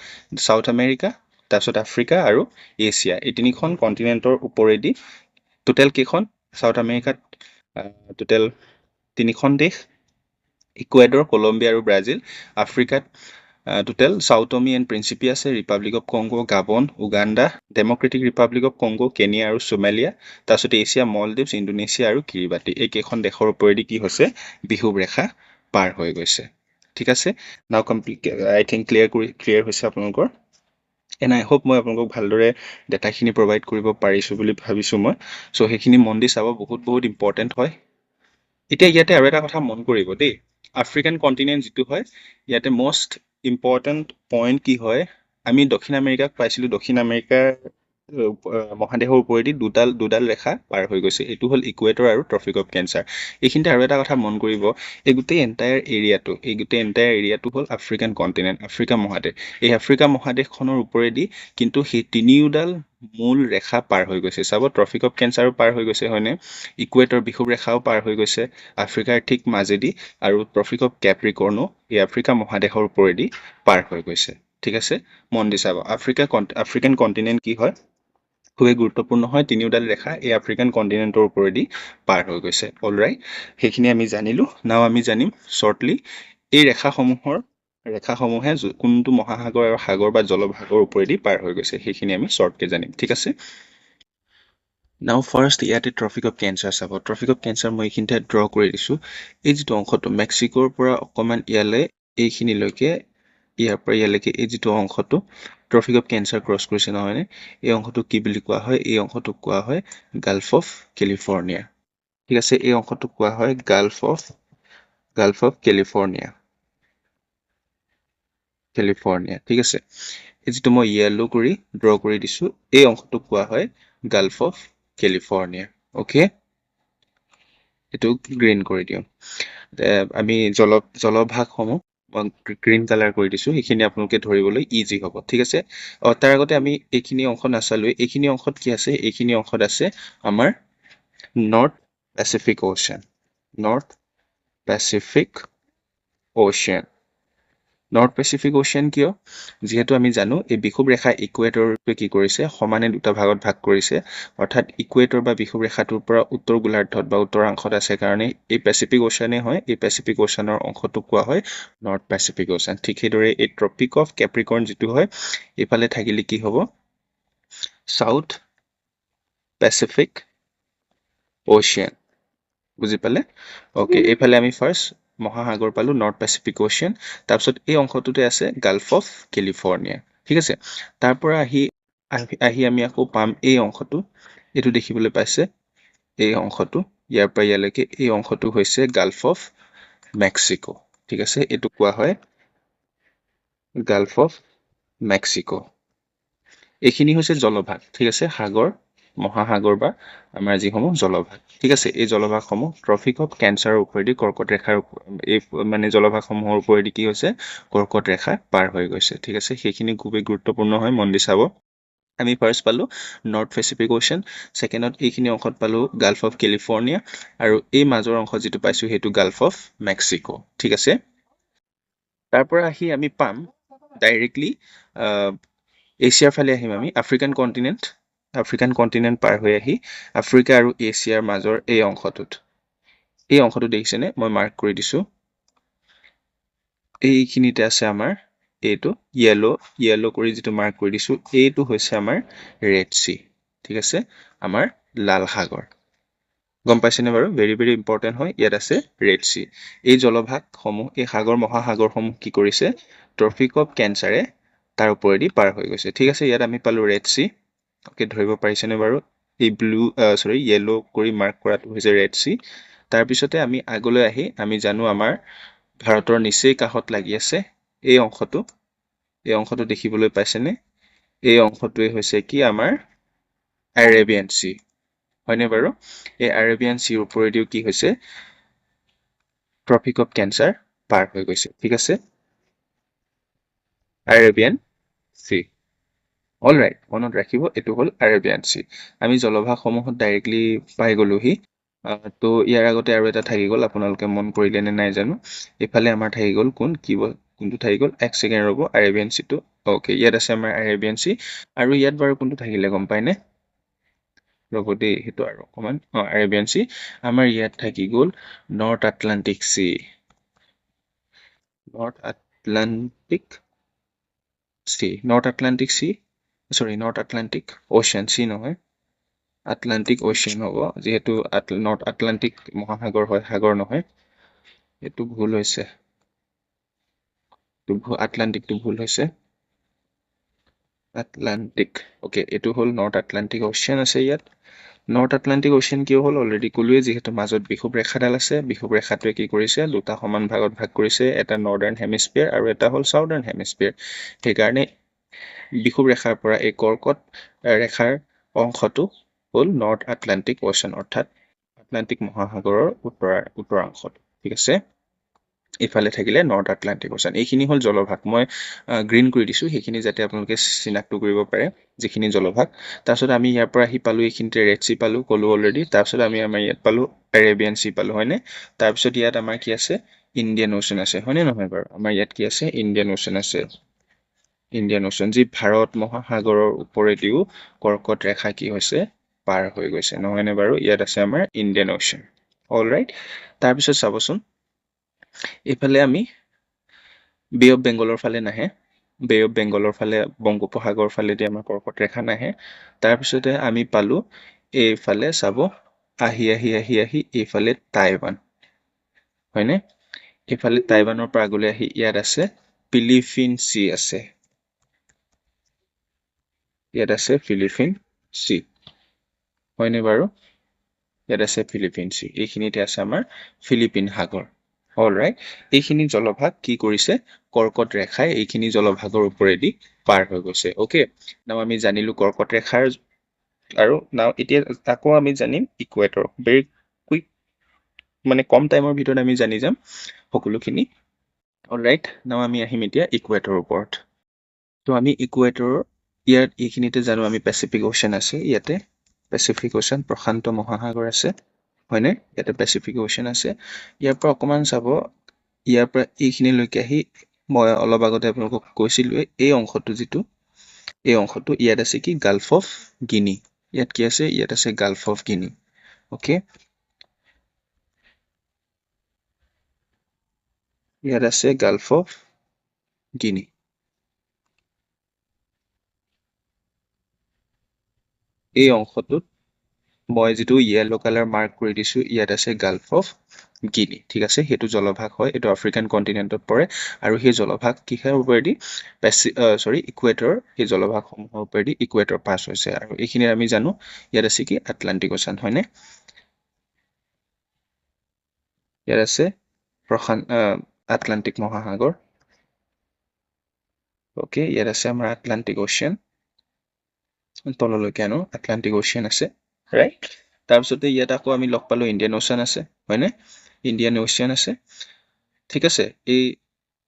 চাউথ আমেৰিকা, তাৰপিছত আফ্ৰিকা আৰু এছিয়া। এই 3খন কণ্টিনেণ্টৰ ওপৰেদি টোটেল কেইখন? চাউথ আমেৰিকাত টোটেল 3খন দেশ, ইকুৱেডৰ, কলম্বিয়া আৰু ব্ৰাজিল। আফ্ৰিকাত total Sao Tome and Principe আছে, Republic of Congo, Gabon, Uganda, Democratic Republic of Congo, Kenya আৰু সোমালিয়া। তাৰপিছত এছিয়া মলদ্বীপছ, ইণ্ডোনেছিয়া আৰু কিৰিবাতি। এইকেইখন দেশৰ ওপৰেদি কি হৈছে? বিষুৱ ৰেখা পাৰ হৈ গৈছে। ঠিক আছে, নাও কমপ্লিট, আই থিংক ক্লিয়াৰ হৈছে আপোনালোকৰ। এণ্ড আই হোপ মই আপোনালোকক ভালদৰে ডাটাখিনি প্ৰভাইড কৰিব পাৰিছোঁ বুলি ভাবিছোঁ মই। চ' সেইখিনি মন দি চাব, বহুত ইম্পৰ্টেণ্ট হয়। এতিয়া ইয়াতে আৰু এটা কথা মন কৰিব দেই, আফ্ৰিকান কণ্টিনেণ্ট যিটো হয়, ইয়াতে মষ্ট ইম্পৰ্টেণ্ট পইণ্ট কি হয়? আমি দক্ষিণ আমেৰিকাক পাইছিলোঁ, দক্ষিণ আমেৰিকাৰ মহাদেশৰ ওপৰেদি দুডাল ৰেখা পাৰ হৈ গৈছে। এইটো হ'ল ইকুৱেটৰ আৰু ট্ৰপিক অফ কেঞ্চাৰ। এইখিনিতে আৰু এটা কথা মন কৰিব, এই গোটেই এণ্টায়াৰ এৰিয়াটো হ'ল আফ্ৰিকান কণ্টিনেণ্ট, আফ্ৰিকা মহাদেশ। এই আফ্ৰিকা মহাদেশখনৰ ওপৰেদি কিন্তু সেই তিনিওডাল মূল ৰেখা পাৰ হৈ গৈছে। চাব, ট্ৰপিক অফ কেঞ্চাৰো পাৰ হৈ গৈছে, হয়নে? ইকুৱেটৰ বিষুৱ ৰেখাও পাৰ হৈ গৈছে আফ্ৰিকাৰ ঠিক মাজেদি, আৰু ট্ৰপিক অফ কেপ্ৰিকৰ্ণো এই আফ্ৰিকা মহাদেশৰ ওপৰেদি পাৰ হৈ গৈছে। ঠিক আছে, মন দি চাব, আফ্ৰিকান কণ্টিনেণ্ট কি হয়? খুবেই গুৰুত্বপূৰ্ণ হয়। তিনিওডাল ৰেখা এই আফ্ৰিকান কণ্টিনেণ্টৰ ওপৰেদি পাৰ হৈ গৈছে। অলৰাইট, সেইখিনি আমি জানিলোঁ। নাও আমি জানিম শ্বৰ্টলি এই ৰেখাসমূহৰ ৰেখাসমূহে কোনটো মহাসাগৰ আৰু সাগৰ বা জলভাগৰ ওপৰেদি পাৰ হৈ গৈছে সেইখিনি আমি শ্বৰ্টকে জানিম ঠিক আছে নাও ফাৰ্ষ্ট ইয়াতে ট্ৰপিক অফ কেঞ্চাৰ চাব ট্ৰপিক অফ কেঞ্চাৰ মই এইখিনিতে ড্ৰ কৰি দিছোঁ এই যিটো অংশটো মেক্সিকোৰ পৰা অকণমান ইয়ালৈ এইখিনিলৈকে ইয়াৰ পৰা ইয়ালৈকে এই যিটো অংশটো ট্ৰপিক অফ কেঞ্চাৰ ক্ৰছ কৰিছে নহয়নে এই অংশটোক কি বুলি কোৱা হয় এই অংশটোক কোৱা হয় গাল্ফ অফ কেলিফৰ্ণিয়া ঠিক আছে এই অংশটোক কোৱা হয় গাল্ফ অফ কেলিফৰ্ণিয়া ঠিক আছে এই যিটো মই য়েলো কৰি ড্ৰ কৰি দিছোঁ এই অংশটোক কোৱা হয় গাল্ফ অফ কেলিফৰ্ণিয়া অ'কে এইটো গ্ৰীণ কৰি দিওঁ আমি জলভাগসমূহ গ্ৰীণ কালাৰ কৰি দিছোঁ সেইখিনি আপোনালোকে ধৰিবলৈ ইজি হ'ব ঠিক আছে তাৰ আগতে আমি এইখিনি অংশ নাচালোৱে এইখিনি অংশত কি আছে এইখিনি অংশত আছে আমাৰ north Pacific ocean north Pacific ocean north Pacific ocean কিয় যিহেতু আমি জানো এই বিষুৱ ৰেখা ইকুৱেটৰটোৱে কি কৰিছে সমানে দুটা ভাগত ভাগ কৰিছে অৰ্থাৎ ইকুৱেটৰ বা বিষুৱ ৰেখাটোৰ পৰা উত্তৰ গোলাৰ্ধত বা উত্তৰাংশত আছে কাৰণে এই পেচিফিক অ'চিয়ানে হয় এই পেচিফিক অ'চিয়ানৰ অংশটোক কোৱা হয় নৰ্থ পেচিফিক অ'চিয়ান ঠিক সেইদৰে এই ট্ৰপিক অফ কেপ্ৰিকৰ্ণ যিটো হয় এইফালে থাকিলে কি হ'ব চাউথ পেচিফিক অ'চিয়ান বুজি পালে অ'কে এইফালে আমি ফাৰ্ষ্ট মহাসাগৰ পালো নৰ্থ পেচিফিক অ'চিয়ান তাৰপিছত এই অংশটোতে আছে গাল্ফ অফ কেলিফৰ্ণিয়া ঠিক আছে তাৰ পৰা আহি আমি আকৌ পাম এই অংশটো এইটো দেখিবলৈ পাইছে এই অংশটো ইয়াৰ পৰা ইয়ালৈকে এই অংশটো হৈছে গাল্ফ অফ মেক্সিকো ঠিক আছে এইটো কোৱা হয় গাল্ফ অফ মেক্সিকো এইখিনি হৈছে জলভাগ ঠিক আছে সাগৰ মহাসাগৰ বা আমাৰ যিসমূহ জলভাগ ঠিক আছে এই জলভাগসমূহ ট্ৰপিক অফ কেঞ্চাৰৰ ওপৰেদি কৰ্কট ৰেখাৰ এই মানে জলভাগসমূহৰ ওপৰেদি কি হৈছে কৰ্কট ৰেখা পাৰ হৈ গৈছে ঠিক আছে সেইখিনি খুবেই গুৰুত্বপূৰ্ণ হয় মন দি চাব আমি ফাৰ্ষ্ট পালো নৰ্থ পেচিফিক অ'চিয়ান ছেকেণ্ডত এইখিনি অংশত পালো গাল্ফ অফ কেলিফৰ্ণিয়া আৰু এই মাজৰ অংশ যিটো পাইছো সেইটো গাল্ফ অফ মেক্সিকো ঠিক আছে তাৰ পৰা আহি আমি পাম ডাইৰেক্টলি এছিয়াৰ ফালে আহিম আমি আফ্ৰিকান কণ্টিনেণ্ট পাৰ হৈ আহি আফ্ৰিকা আৰু এছিয়াৰ মাজৰ এই অংশটো দেখিছেনে মই মাৰ্ক কৰি দিছোঁ এইখিনিতে আছে আমাৰ এইটো য়েলো কৰি যিটো মাৰ্ক কৰি দিছোঁ এইটো হৈছে আমাৰ ৰেড চি ঠিক আছে আমাৰ লাল সাগৰ গম পাইছেনে বাৰু ভেৰি ভেৰি ইম্পৰ্টেণ্ট হয় ইয়াত আছে ৰেড চি এই জলভাগসমূহ এই সাগৰ মহাসাগৰসমূহ কি কৰিছে ট্ৰপিক অফ কেঞ্চাৰে তাৰ ওপৰেদি পাৰ হৈ গৈছে ঠিক আছে ইয়াত আমি পালো ৰেড চি অ'কে ধৰিব পাৰিছেনে বাৰু এই য়েলো কৰি মাৰ্ক কৰাটো হৈছে ৰেড চি তাৰপিছতে আমি আগলৈ আহি আমি জানো আমাৰ ভাৰতৰ নিচেই কাষত লাগি আছে এই অংশটো দেখিবলৈ পাইছেনে এই অংশটোৱে হৈছে কি আমাৰ আৰেবিয়ান চি হয়নে বাৰু এই আৰেবিয়ান চিৰ ওপৰেদিও কি হৈছে ট্ৰপিক অফ কেঞ্চাৰ পাৰ হৈ গৈছে ঠিক আছে আৰেবিয়ান চি অলৰাইট মনত ৰাখিব এইটো হ'ল আৰেবিয়ান চি আমি জলভাগসমূহত ডাইৰেক্টলি পাই গলোহি তো ইয়াৰ আগতে আৰু এটা থাকি গ'ল আপোনালোকে মন কৰিলে নে নাই জানো এইফালে আমাৰ থাকি গ'ল কোনটো থাকি গ'ল এক ছেকেণ্ড ৰ'ব আৰেবিয়ান চিটো অ'কে ইয়াত আছে আমাৰ আৰেবিয়ান চি আৰু ইয়াত বাৰু কোনটো থাকিলে গম পায়নে ৰ'ব দেই সেইটো আৰু অকণমান আৰেবিয়ান চি আমাৰ ইয়াত থাকি গ'ল north Atlantic C north Atlantic ocean C নহয় আটলাণ্টিক অ'চিয়ান হ'ব যিহেতু নৰ্থ আটলাণ্টিক মহাসাগৰ হয় সাগৰ নহয় এইটো ভুল হৈছে আটলাণ্টিকটো ভুল হৈছে আটলাণ্টিক অ'কে এইটো হ'ল নৰ্থ আটলাণ্টিক অ'চিয়ান আছে ইয়াত নৰ্থ আটলাণ্টিক অ'চিয়ান কিয় হ'ল অলৰেডি ক'লোৱে যিহেতু মাজত বিষুৱ ৰেখাডাল আছে বিষুৱ ৰেখাটোৱে কি কৰিছে দুটা সমান ভাগত ভাগ কৰিছে এটা নৰ্দাৰ্ণ হেমিস্ফিয়াৰ আৰু এটা হ'ল চাউদাৰ্ণ হেমিস্ফিয়াৰ সেইকাৰণে বিষুৱ ৰেখাৰ পৰা এই কৰ্কট ৰেখাৰ অংশটো হ'ল নৰ্থ আটলাণ্টিক অ'চিয়ান অৰ্থাৎ আটলাণ্টিক মহাসাগৰৰ উত্তৰাংশত ঠিক আছে ইফালে থাকিলে নৰ্থ আটলাণ্টিক অ'চিয়ান এইখিনি হ'ল জলভাগ মই গ্ৰীণ কৰি দিছোঁ সেইখিনি যাতে আপোনালোকে চিনাক্ত কৰিব পাৰে যিখিনি জলভাগ তাৰপিছত আমি ইয়াৰ পৰা আহি পালোঁ এইখিনিতে ৰেড চি পালোঁ ক'লোঁ অলৰেডি তাৰপিছত আমি আমাৰ ইয়াত পালোঁ এৰেবিয়ান চি পালোঁ হয়নে তাৰপিছত ইয়াত আমাৰ কি আছে ইণ্ডিয়ান অ'চিয়ান আছে হয়নে নহয় বাৰু আমাৰ ইয়াত কি আছে ইণ্ডিয়ান অ'চিয়ান আছে যি ভাৰত মহাসাগৰৰ ওপৰেদিও কৰ্কট ৰেখা কি হৈছে পাৰ হৈ গৈছে নহয়নে বাৰু ইয়াত আছে আমাৰ ইণ্ডিয়ান অ'চিয়ান অলৰাইট তাৰপিছত চাবচোন এইফালে আমি বে অফ বেংগলৰ ফালে নাহে, বে অফ বেংগলৰ ফালে বংগোপসাগৰ ফালেদি আমাৰ কৰ্কট ৰেখা নাহে। তাৰপিছতে আমি পালো এইফালে চাব আহি আহি আহি আহি এইফালে টাইৱান, হয়নে? এইফালে টাইৱানৰ পৰা আগলৈ আহি ইয়াত আছে ফিলিপিন চি আছে, ইয়াত আছে ফিলিপিন চি, হয়নে বাৰু? ইয়াত আছে ফিলিপিন চি, এইখিনিতে আছে আমাৰ ফিলিপিন সাগৰ। অলৰাইট, এইখিনি জলভাগ কি কৰিছে? কৰ্কট ৰেখাই এইখিনি জলভাগৰ ওপৰেদি পাৰ হৈ গৈছে। অ'কে, নাও আমি জানিলো কৰ্কট ৰেখাৰ, আৰু নাও এতিয়া আকৌ আমি জানিম ইকুৱেটৰ। ভেৰি কুইক, মানে কম টাইমৰ ভিতৰত আমি জানি যাম সকলোখিনি। অলৰাইট, নাও আমি আহিম এতিয়া ইকুৱেটৰৰ ওপৰত। তো আমি ইকুৱেটৰৰ ইয়াত এইখিনিতে জানো আমি পেচিফিক অ'শ্যান আছে, ইয়াতে পেচিফিক অ'শ্যান, প্ৰশান্ত মহাসাগৰ আছে, হয়নে? ইয়াতে পেচিফিক অ'শ্যান আছে। ইয়াৰ পৰা অকণমান চাব, ইয়াৰ পৰা এইখিনিলৈকে আহি মই অলপ আগতে আপোনালোকক কৈছিলোৱে, এই অংশটো যিটো, এই অংশটো ইয়াত আছে কি? গাল্ফ অফ গিনি। ইয়াত কি আছে? ইয়াত আছে গাল্ফ অফ গিনি। অ'কে, ইয়াত আছে গাল্ফ অফ গিনি। এই অংশটোত মই যিটো য়েলো কালাৰ মাৰ্ক কৰি দিছো, ইয়াত আছে গাল্ফ অফ গিনি। ঠিক আছে, সেইটো জলভাগ হয়, এইটো আফ্ৰিকান কণ্টিনেণ্টত পৰে, আৰু সেই জলভাগ কিহৰ ওপৰেদি? ইকুৱেটৰ, সেই জলভাগসমূহৰ ওপৰেদি ইকুৱেটৰ পাছ হৈছে। আৰু এইখিনি আমি জানো ইয়াত আছে কি? আটলাণ্টিক অ'শ্যান, হয়নে? ইয়াত আছে আটলাণ্টিক মহাসাগৰ। অ'কে, ইয়াত আছে আমাৰ আটলাণ্টিক অ'শ্যান, তললৈকে আনো, আটলাণ্টিক অ'শ্যান আছে, ৰাইট? তাৰপিছতে ইয়াত আকৌ আমি লগ পালো ইণ্ডিয়ান অ'শ্যান আছে, হয়নে? ইণ্ডিয়ান অ'শ্যান আছে। ঠিক আছে, এই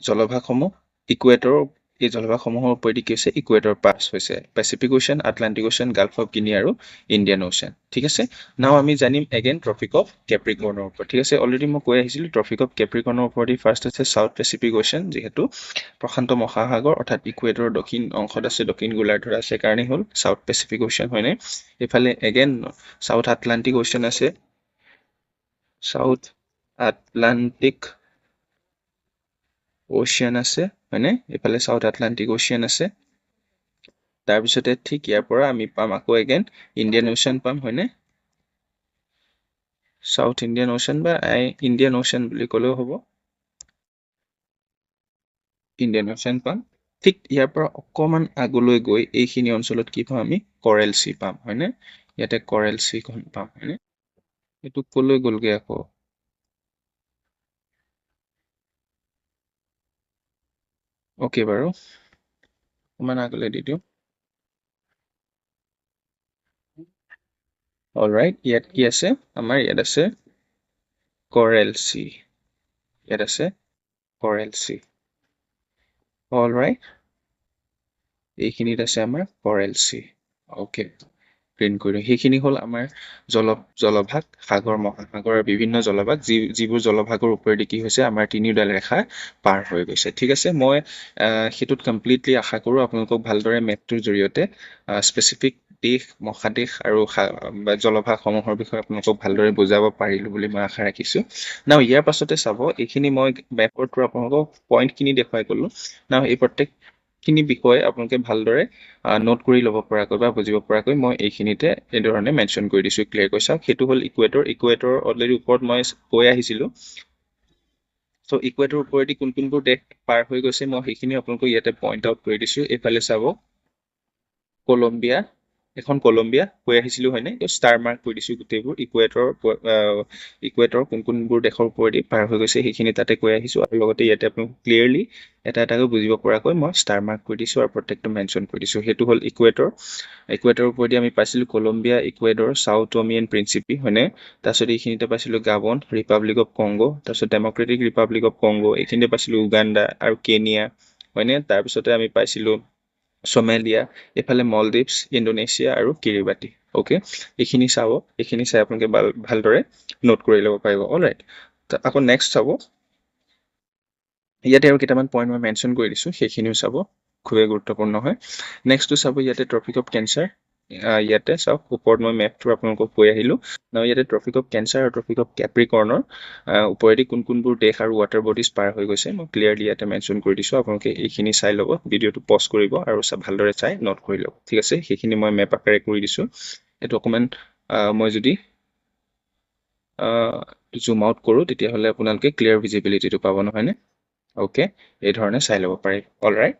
জলভাগসমূহ ইকুৱেটৰ, এই জলভাগসমূহৰ ওপৰেদি কি হৈছে? ইকুৱেটৰ পাছ হৈছে। পেচিফিক অ'শ্যান, আটলাণ্টিক অ'শ্যান, গাল্ফ অফ গিনি আৰু ইণ্ডিয়ান অ'শ্যান। ঠিক আছে, নাও আমি জানিম এগেইন ট্ৰপিক অফ কেপ্ৰিকৰ্ণৰ ওপৰত। ঠিক আছে, অলৰেডি মই কৈ আহিছিলো ট্ৰপিক অফ কেপ্ৰিকৰ্ণৰ ওপৰেদি ফাৰ্ষ্ট আছে চাউথ পেচিফিক অ'শ্যান, যিহেতু প্ৰশান্ত মহাসাগৰ অৰ্থাৎ ইকুৱেটৰৰ দক্ষিণ অংশত আছে, দক্ষিণ গোলাৰ্ধত আছে কাৰণেই হ'ল চাউথ পেচিফিক অ'শ্যান, হয়নে? এইফালে এগেইন চাউথ আটলাণ্টিক অ'শ্যান আছে, চাউথ আটলাণ্টিক অ'শ্যান আছে, হয়নে? এইফালে চাউথ আটলাণ্টিক অ'শ্যান আছে। তাৰপিছতে ঠিক ইয়াৰ পৰা আমি পাম আকৌ এগেইন ইণ্ডিয়ান অ'শ্যান পাম, হয়নে? চাউথ ইণ্ডিয়ান অ'শ্যান বা ইণ্ডিয়ান অ'শ্যান বুলি ক'লেও হ'ব, ইণ্ডিয়ান অ'শ্যান পাম। ঠিক ইয়াৰ পৰা অকণমান আগলৈ গৈ এইখিনি অঞ্চলত কি পাম? আমি কৰেল চি পাম, হয়নে? ইয়াতে কৰেল চি পাম, হয়নে? এইটো কলৈ গ'লগে আকৌ? অ'কে বাৰু, অকণমান আগলৈ দি দিওঁ। অলৰাইট, ইয়াত কি আছে? আমাৰ ইয়াত আছে কৰেল চি, ইয়াত আছে কৰেল চি। অলৰাইট, এইখিনিত আছে আমাৰ কৰেল চি। অ'কে, প্ৰিণ্ট কৰি দিওঁ। সেইখিনি হ'ল আমাৰ জলভাগ, সাগৰ, মহাসাগৰৰ বিভিন্ন জলভাগ, যিবোৰ জলভাগৰ ওপৰেদি কি হৈছে? আমাৰ তিনিওডাল ৰেখা পাৰ হৈ গৈছে। ঠিক আছে, মই সেইটোত কমপ্লিটলি আশা কৰোঁ আপোনালোকক ভালদৰে মেপটোৰ জৰিয়তে স্পেচিফিক দেশ, মহাদেশ আৰু জলভাগসমূহৰ বিষয়ে আপোনালোকক ভালদৰে বুজাব পাৰিলোঁ বুলি মই আশা ৰাখিছোঁ। নাও ইয়াৰ পাছতে চাব, এইখিনি মই মেপৰ থ্ৰু আপোনালোকক পইণ্টখিনি দেখুৱাই গ'লোঁ। নাও এই প্ৰত্যেকখিনি বিষয়ে আপোনালোকে ভালদৰে নোট কৰি ল'ব পৰাকৈ বা বুজিব পৰাকৈ মই এইখিনিতে এইধৰণে মেনশ্যন কৰি দিছোঁ, ক্লিয়াৰকৈ চাওক। সেইটো হ'ল ইকুৱেটৰ অলৰেডি ওপৰত মই কৈ আহিছিলোঁ। চ' ইকুৱেটৰ ওপৰেদি কোনবোৰ দেশ পাৰ হৈ গৈছে মই সেইখিনি আপোনালোকক ইয়াতে পইণ্ট আউট কৰি দিছোঁ। এইফালে চাব কলম্বিয়া, এখন কলম্বিয়া কৈ আহিছিলোঁ, হয়নে? ষ্টাৰ মাৰ্ক কৰি দিছোঁ গোটেইবোৰ, ইকুৱেটৰ কোনবোৰ দেশৰ ওপৰেদি পাৰ হৈ গৈছে সেইখিনি তাতে কৈ আহিছোঁ, আৰু লগতে ইয়াতে আপোনালোক ক্লিয়াৰলি এটা এটাকৈ বুজিব পৰাকৈ মই ষ্টাৰ মাৰ্ক কৰি দিছোঁ আৰু প্ৰত্যেকটো মেনশ্যন কৰি দিছোঁ। সেইটো হ'ল ইকুৱেটৰ। ইকুৱেটৰৰ ওপৰেদি আমি পাইছিলোঁ কলম্বিয়া, ইকুৱেডৰ, চাও টমি এণ্ড প্ৰিন্সিপি, হয়নে? তাৰপিছত এইখিনিতে পাইছিলোঁ গাবন, ৰিপাব্লিক অফ কংগো, তাৰপিছত ডেমক্ৰেটিক ৰিপাব্লিক অফ কংগো, এইখিনিতে পাইছিলোঁ উগাণ্ডা আৰু কেনিয়া, হয়নে? তাৰপিছতে আমি পাইছিলোঁ ছমেলিয়া, এইফালে মলদ্বীপছ, ইণ্ডোনেছিয়া আৰু কিৰিবাতি। অ'কে, এইখিনি চাব, এইখিনি চাই আপোনালোকে ভালদৰে নোট কৰি ল'ব পাৰিব। অলৰাইট, আকৌ নেক্সট চাব, ইয়াতে আৰু কেইটামান পইণ্ট মই মেনশ্যন কৰি দিছোঁ, সেইখিনিও চাব, খুবেই গুৰুত্বপূৰ্ণ হয়। নেক্সটটো চাব, ইয়াতে ট্ৰপিক অফ কেঞ্চাৰ, ইয়াতে চাওক ওপৰত মই মেপটো আপোনালোকক কৈ আহিলোঁ ইয়াতে ট্ৰপিক অফ কেঞ্চাৰ আৰু ট্ৰপিক অফ কেপ্ৰিকৰ্ণৰ ওপৰেদি কোনবোৰ দেশ আৰু ৱাটাৰ বডিজ পাৰ হৈ গৈছে মই ক্লিয়াৰলি ইয়াতে মেনশ্যন কৰি দিছোঁ আপোনালোকে এইখিনি চাই ল'ব ভিডিঅ'টো পজ কৰিব আৰু ভালদৰে চাই নোট কৰি ল'ব ঠিক আছে সেইখিনি মই মেপ আকাৰে কৰি দিছোঁ এইটো অকণমান মই যদি জুম আউট কৰোঁ তেতিয়াহ'লে আপোনালোকে ক্লিয়াৰ ভিজিবিলিটিটো পাব নহয়নে অ'কে এই ধৰণে চাই ল'ব পাৰি অলৰাইট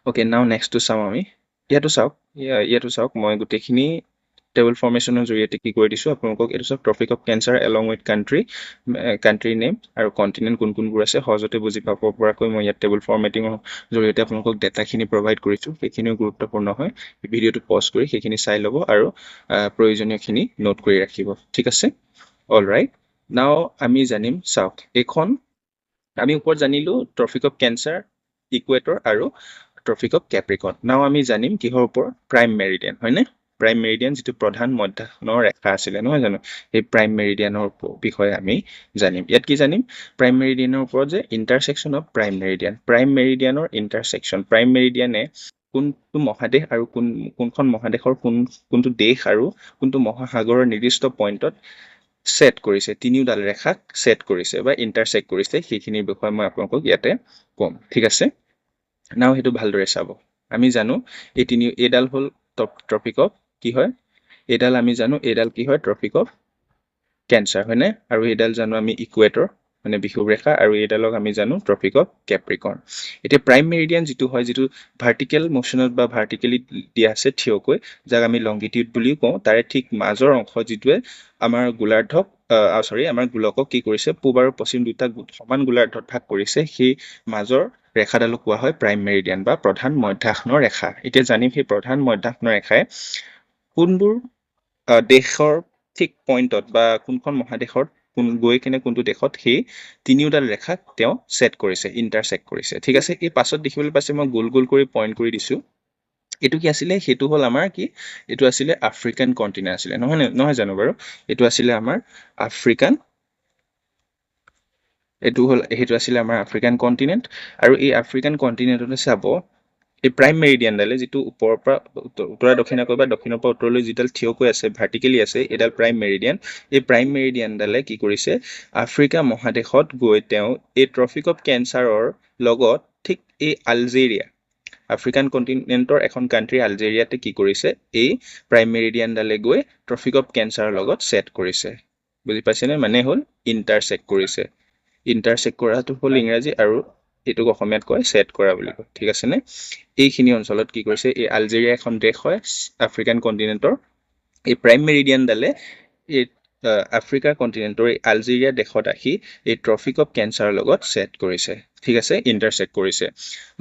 অ'কে নাও নেক্সটটো চাওঁ আমি ইয়াতো চাওক মই গোটেইখিনি টেবল ফৰ্মেশ্যনৰ জৰিয়তে কি কৰি দিছোঁ আপোনালোকক এইটো চাওক tropic of cancer along with country name আৰু কণ্টিনেণ্ট কোনবোৰ আছে সহজতে বুজি পাব পৰাকৈ মই ইয়াত টেবল ফৰ্মেটিঙৰ জৰিয়তে আপোনালোকক ডাটাখিনি প্ৰভাইড কৰিছোঁ সেইখিনিও গুৰুত্বপূৰ্ণ হয় ভিডিঅ'টো পজ কৰি সেইখিনি চাই ল'ব আৰু প্ৰয়োজনীয়খিনি নোট কৰি ৰাখিব ঠিক আছে অলৰাইট নাও আমি জানিম চাওক এইখন আমি ওপৰত জানিলোঁ ট্ৰপিক অফ কেঞ্চাৰ ইকুৱেটৰ আৰু ট্ৰপিক অফ কেপ্ৰিকৰ্ণ নাও আমি জানিম কিহৰ ওপৰত প্ৰাইম মেৰিডিয়ান হয়নে প্ৰাইম মেৰিডিয়ান যিটো প্ৰধান মধ্যাহ্নৰ ৰেখা আছিলে নহয় জানো সেই প্ৰাইম মেৰিডিয়ানৰ বিষয়ে আমি জানিম ইয়াত কি জানিম প্ৰাইম মেৰিডিয়ানৰ ওপৰত যে ইণ্টাৰছেকশ্যন অফ প্ৰাইম মেৰিডিয়ানৰ ইণ্টাৰছেকশ্যন প্ৰাইম মেৰিডিয়ানে কোনটো মহাদেশ আৰু কোনখন মহাদেশৰ কোনটো দেশ আৰু কোনটো মহাসাগৰৰ নিৰ্দিষ্ট পইণ্টত ছেট কৰিছে তিনিওডাল ৰেখাক ছেট কৰিছে বা ইণ্টাৰছেক্ট কৰিছে সেইখিনিৰ বিষয়ে মই আপোনালোকক ইয়াতে ক'ম ঠিক আছে নাও সেইটো ভালদৰে চাব আমি জানো এইডাল হ'ল ট্ৰপিক অফ কি হয় এইডাল আমি জানো এইডাল কি হয় ট্ৰপিক অফ কেঞ্চাৰ হয়নে আৰু এইডাল জানো আমি ইকুৱেটৰ মানে বিষুৱ ৰেখা আৰু এইডালক আমি জানো ট্ৰপিক অফ কেপ্ৰিকৰ্ণ এতিয়া প্ৰাইম মেৰিডিয়ান যিটো হয় যিটো ভাৰ্টিকেল মোশ্যনত বা ভাৰ্টিকেলি দিয়া আছে থিয়কৈ যাক আমি লংগিটিউড বুলিও কওঁ তাৰে ঠিক মাজৰ অংশ যিটোৱে আমাৰ গোলাৰ্ধক আমাৰ গোলকক কি কৰিছে পূব আৰু পশ্চিম দুটা সমান গোলাৰ্ধত ভাগ কৰিছে সেই মাজৰ ৰেখাডালক কোৱা হয় প্ৰাইম মেৰিডিয়ান বা প্ৰধান মধ্যাহ্নৰ ৰেখা এতিয়া জানিম সেই প্ৰধান মধ্যাহ্নৰ ৰেখাই কোনবোৰ দেশৰ ঠিক পইণ্টত বা কোনখন মহাদেশত গৈ কিনে কোনটো দেশত সেই তিনিওডাল ৰেখাক তেওঁ ছেট কৰিছে ইণ্টাৰছেক্ট কৰিছে ঠিক আছে এই পাছত দেখিবলৈ পাইছে মই গোল কৰি পইণ্ট কৰি দিছোঁ এইটো কি আছিলে সেইটো হ'ল আমাৰ কি এইটো আছিলে আফ্ৰিকান কণ্টিনেণ্ট আছিলে নহয় জানো বাৰু এইটো আছিলে আমাৰ সেইটো আছিলে আমাৰ আফ্ৰিকান কণ্টিনেণ্ট আৰু এই আফ্ৰিকান কণ্টিনেণ্টতে চাব এই প্ৰাইম মেৰিডিয়ানডালে যিটো ওপৰৰ পৰা উত্তৰা দক্ষিণাকৈ বা দক্ষিণৰ পৰা উত্তৰলৈ যিডাল থিয়কৈ আছে ভাৰ্টিকেলি আছে এইডাল প্ৰাইম মেৰিডিয়ান এই প্ৰাইম মেৰিডিয়ানডালে কি কৰিছে আফ্ৰিকা মহাদেশত গৈ তেওঁ এই ট্ৰপিক অফ কেঞ্চাৰৰ লগত ঠিক এই আলজেৰিয়া আফ্ৰিকান কণ্টিনেণ্টৰ এখন কাণ্ট্ৰি আলজেৰিয়াতে কি কৰিছে এই প্ৰাইম মেৰিডিয়ানডালে গৈ ট্ৰপিক অফ কেঞ্চাৰৰ লগত ছেট কৰিছে বুজি পাইছেনে মানে হ'ল ইণ্টাৰছেক্ট কৰিছে ইণ্টাৰছেক্ট কৰাটো হ'ল ইংৰাজী আৰু এইটোক অসমীয়াত কয় ছেট কৰা বুলি কয় ঠিক আছেনে এইখিনি অঞ্চলত কি কৰিছে এই আলজেৰিয়া এখন দেশ হয় আফ্ৰিকান কণ্টিনেণ্টৰ এই প্ৰাইম মেৰিডিয়ানডালে এই আফ্ৰিকাৰ কণ্টিনেণ্টৰ এই আলজেৰিয়া দেশত আহি এই ট্ৰপিক অফ কেঞ্চাৰৰ লগত ছেট কৰিছে ঠিক আছে ইণ্টাৰছেক্ট কৰিছে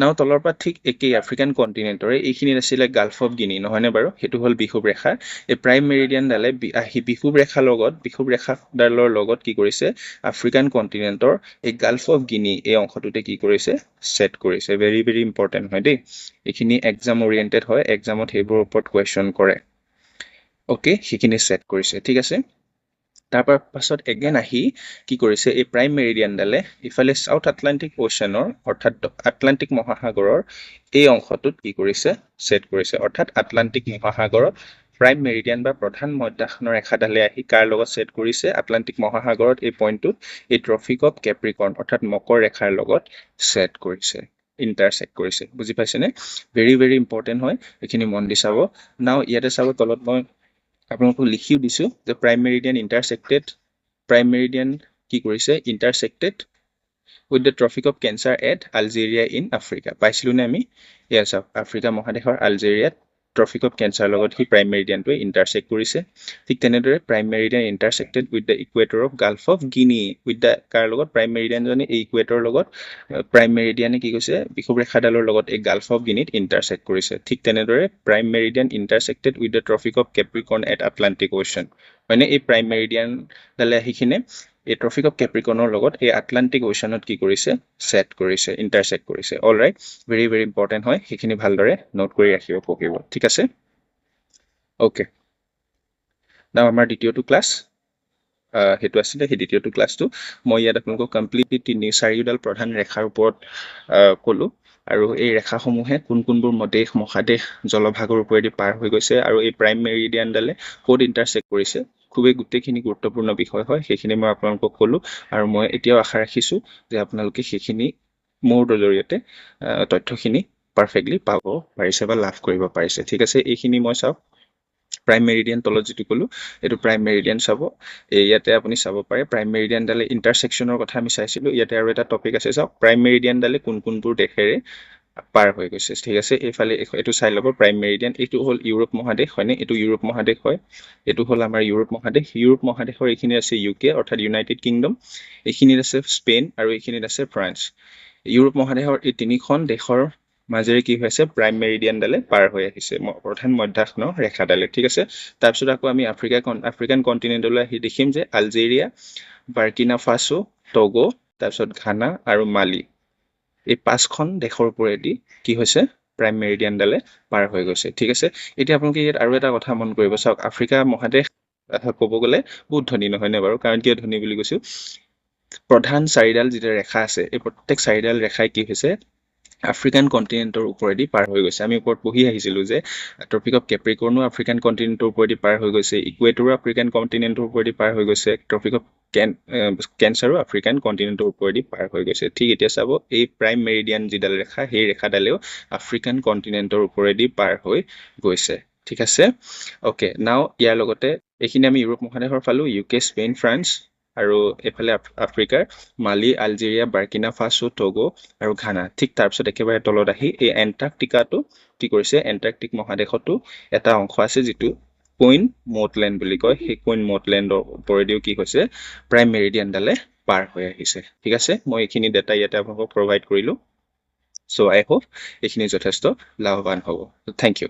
নাও তলৰ পৰা ঠিক একেই আফ্ৰিকান কণ্টিনেণ্টৰে এইখিনিত আছিলে গাল্ফ অফ গিনি নহয়নে বাৰু সেইটো হ'ল বিষুৱ ৰেখা এই প্ৰাইম মেৰিডিয়ানডালে আহি বিষুৱ ৰেখাডালৰ লগত কি কৰিছে আফ্ৰিকান কণ্টিনেণ্টৰ এই গাল্ফ অফ গিনি এই অংশটোতে কি কৰিছে ছেট কৰিছে ভেৰি ভেৰি ইম্পৰ্টেণ্ট হয় দেই এইখিনি এক্সাম অৰিয়েণ্টেড হয় এক্সামত সেইবোৰৰ ওপৰত কুৱেশ্যন কৰে অ'কে সেইখিনি ছেট কৰিছে ঠিক আছে তাৰ পাছত এগেইন আহি কি কৰিছে এই প্ৰাইম মেৰিডিয়ানডালে ইফালে চাউথ আটলাণ্টিক অ'শ্যানৰ অৰ্থাৎ আটলাণ্টিক মহাসাগৰৰ এই অংশটোত কি কৰিছে ছেট কৰিছে অৰ্থাৎ আটলাণ্টিক মহাসাগৰত প্ৰাইম মেৰিডিয়ান বা প্ৰধান মধ্যাহ্নৰ ৰেখাডালে আহি কাৰ লগত ছেট কৰিছে আটলাণ্টিক মহাসাগৰত এই পইণ্টটোত এই ট্ৰপিক অফ কেপ্ৰিকৰ্ণ অৰ্থাৎ মকৰ ৰেখাৰ লগত ছেট কৰিছে ইণ্টাৰছেক্ট কৰিছে বুজি পাইছেনে ভেৰি ভেৰি ইম্পৰ্টেণ্ট হয় এইখিনি মন দি চাব নাও ইয়াতে চাব তলত মই আপোনালোকক লিখিও দিছোঁ যে প্ৰাইম মেৰিডিয়ান কি কৰিছে intersected with the tropic of cancer at Algeria in Africa পাইছিলোঁ নে আমি এয়া চাওক আফ্ৰিকা মহাদেশৰ আলজেৰিয়াত ট্ৰপিক অফ কেঞ্চাৰৰ লগত সি প্ৰাইম মেৰিডিয়ানটোৱে ইণ্টাৰছেক্ট কৰিছে ঠিক তেনেদৰে prime meridian intersected with the equator of gulf of Guinea with the কাৰ লগত প্ৰাইম মেৰিডিয়ানজনে এই ইকুৱেটৰৰ লগত প্ৰাইম মেৰিডিয়ানে কি কৈছে বিষুৱ ৰেখাডালৰ লগত এই গাল্ফ অফ গিনিত ইণ্টাৰছেক্ট কৰিছে ঠিক তেনেদৰে prime meridian intersected with the tropic of capricorn at Atlantic ocean হয়নে এই প্ৰাইম মেৰিডিয়ানডালে আহি কিনে এই ট্ৰপিক অফ কেপ্ৰিকৰ্ণৰ লগত এই আটলাণ্টিক অ'শ্যানত কি কৰিছে ছেট কৰিছে ইণ্টাৰছেক্ট কৰিছে অলৰাইট ভেৰি ভেৰি ইম্পৰ্টেণ্ট হয় সেইখিনি ভালদৰে নোট কৰি ৰাখিব পঢ়িব ঠিক আছে অ'কে নাও আমাৰ দ্বিতীয়টো ক্লাছ সেইটো আছিলে সেই দ্বিতীয়টো ক্লাছটো মই ইয়াত আপোনালোকক কমপ্লিটলি চাৰিওডাল প্ৰধান ৰেখাৰ ওপৰত ক'লোঁ আৰু এই ৰেখাসমূহে কোনবোৰ দেশ মহাদেশ জলভাগৰ ওপৰেদি পাৰ হৈ গৈছে আৰু এই প্ৰাইম মেৰিডিয়ানডালে ক'ত ইণ্টাৰচেক্ট কৰিছে, খুবেই গোটেইখিনি গুৰুত্বপূৰ্ণ বিষয় হয়। সেইখিনি মই আপোনালোকক ক'লোঁ আৰু মই এতিয়াও আশা ৰাখিছোঁ যে আপোনালোকে সেইখিনি মোৰ জৰিয়তে তথ্যখিনি পাৰফেক্টলি পাব পাৰিছে বা লাভ কৰিব পাৰিছে। ঠিক আছে, এইখিনি মই চাওক প্ৰাইম মেৰিডিয়ান তলত যিটো ক'লোঁ এইটো প্ৰাইম মেৰিডিয়ান চাব। ইয়াতে আপুনি চাব পাৰে প্ৰাইম মেৰিডিয়ানডালে ইণ্টাৰচেকশ্যনৰ কথা আমি চাইছিলোঁ। ইয়াতে আৰু এটা টপিক আছে চাওক, প্ৰাইম মেৰিডিয়ানডালে কোনবোৰ দেশেৰে পাৰ হৈ গৈছে। ঠিক আছে, এইফালে এইটো চাই ল'ব প্ৰাইম মেৰিডিয়ান। এইটো হ'ল ইউৰোপ মহাদেশ হয়নে? এইটো ইউৰোপ মহাদেশ হয়। এইটো হ'ল আমাৰ ইউৰোপ মহাদেশ। ইউৰোপ মহাদেশৰ এইখিনি আছে UK অৰ্থাৎ ইউনাইটেড কিংডম, এইখিনিত আছে স্পেইন আৰু এইখিনিত আছে ফ্ৰান্স। ইউৰোপ মহাদেশৰ এই তিনিখন দেশৰ মাজেৰে কি হৈছে প্ৰাইম মেৰিডিয়ানডালে পাৰ হৈ আহিছে, প্ৰধান মধ্যাহ্ন ৰেখাডালে। ঠিক আছে, তাৰপিছত আকৌ আমি আফ্ৰিকান কণ্টিনেণ্টলৈ আহি দেখিম যে আলজেৰিয়া, বাৰ্কিনা ফাছো, টগো, তাৰপিছত ঘানা আৰু মালি, এই 5খন দেশৰ ওপৰেদি কি হৈছে প্ৰাইম মেৰিডিয়ানডালে পাৰ হৈ গৈছে। ঠিক আছে, এতিয়া আপোনালোকে ইয়াত আৰু এটা কথা মন কৰিব চাওক, আফ্ৰিকা মহাদেশ ক'ব গ'লে বহুত ধনী নহয়নে বাৰু? কাৰণ কিয় ধনী বুলি কৈছোঁ, প্ৰধান 4ডাল যিটো ৰেখা আছে এই প্ৰত্যেক 4ডাল ৰেখাই কি হৈছে আফ্ৰিকান কণ্টিনেণ্টৰ ওপৰেদি পাৰ হৈ গৈছে। আমি ওপৰত পঢ়ি আহিছিলোঁ যে ট্ৰপিক অফ কেপ্ৰিকৰ্নো আফ্ৰিকান কণ্টিনেণ্টৰ ওপৰেদি পাৰ হৈ গৈছে, ইকুৱেটৰো আফ্ৰিকান কণ্টিনেণ্টৰ ওপৰেদি পাৰ হৈ গৈছে, ট্ৰপিক অফ কেঞ্চাৰো আফ্ৰিকান কণ্টিনেণ্টৰ ওপৰেদি পাৰ হৈ গৈছে। ঠিক এতিয়া চাব এই প্ৰাইম মেৰিডিয়ান যিডাল ৰেখা সেই ৰেখাডালেও আফ্ৰিকান কণ্টিনেণ্টৰ ওপৰেদি পাৰ হৈ গৈছে। ঠিক আছে, অ'কে। নাও ইয়াৰ লগতে এইখিনি আমি ইউৰোপ মহাদেশৰ পালোঁ, UK, স্পেইন, ফ্ৰান্স, আৰু এইফালে আফ্ৰিকাৰ মালি, আলজেৰিয়া, বাৰ্কিনা ফাছো, টগো আৰু ঘানা। ঠিক তাৰপিছত একেবাৰে তলত আহি এই এণ্টাৰ্কটিকাটো কি কৰিছে, এণ্টাৰ্কটিক মহাদেশতো এটা অংশ আছে যিটো কুইন মটলেণ্ড বুলি কয়। সেই কুইন মটলেণ্ডৰ ওপৰেদিও কি হৈছে প্ৰাইম মেৰিডিয়ানডালে পাৰ হৈ আহিছে। ঠিক আছে, মই এইখিনি ডাটা ইয়াতে আপোনালোকক প্ৰভাইড কৰিলোঁ। চ' আই হোপ এইখিনি যথেষ্ট লাভৱান হ'ব। Thank U.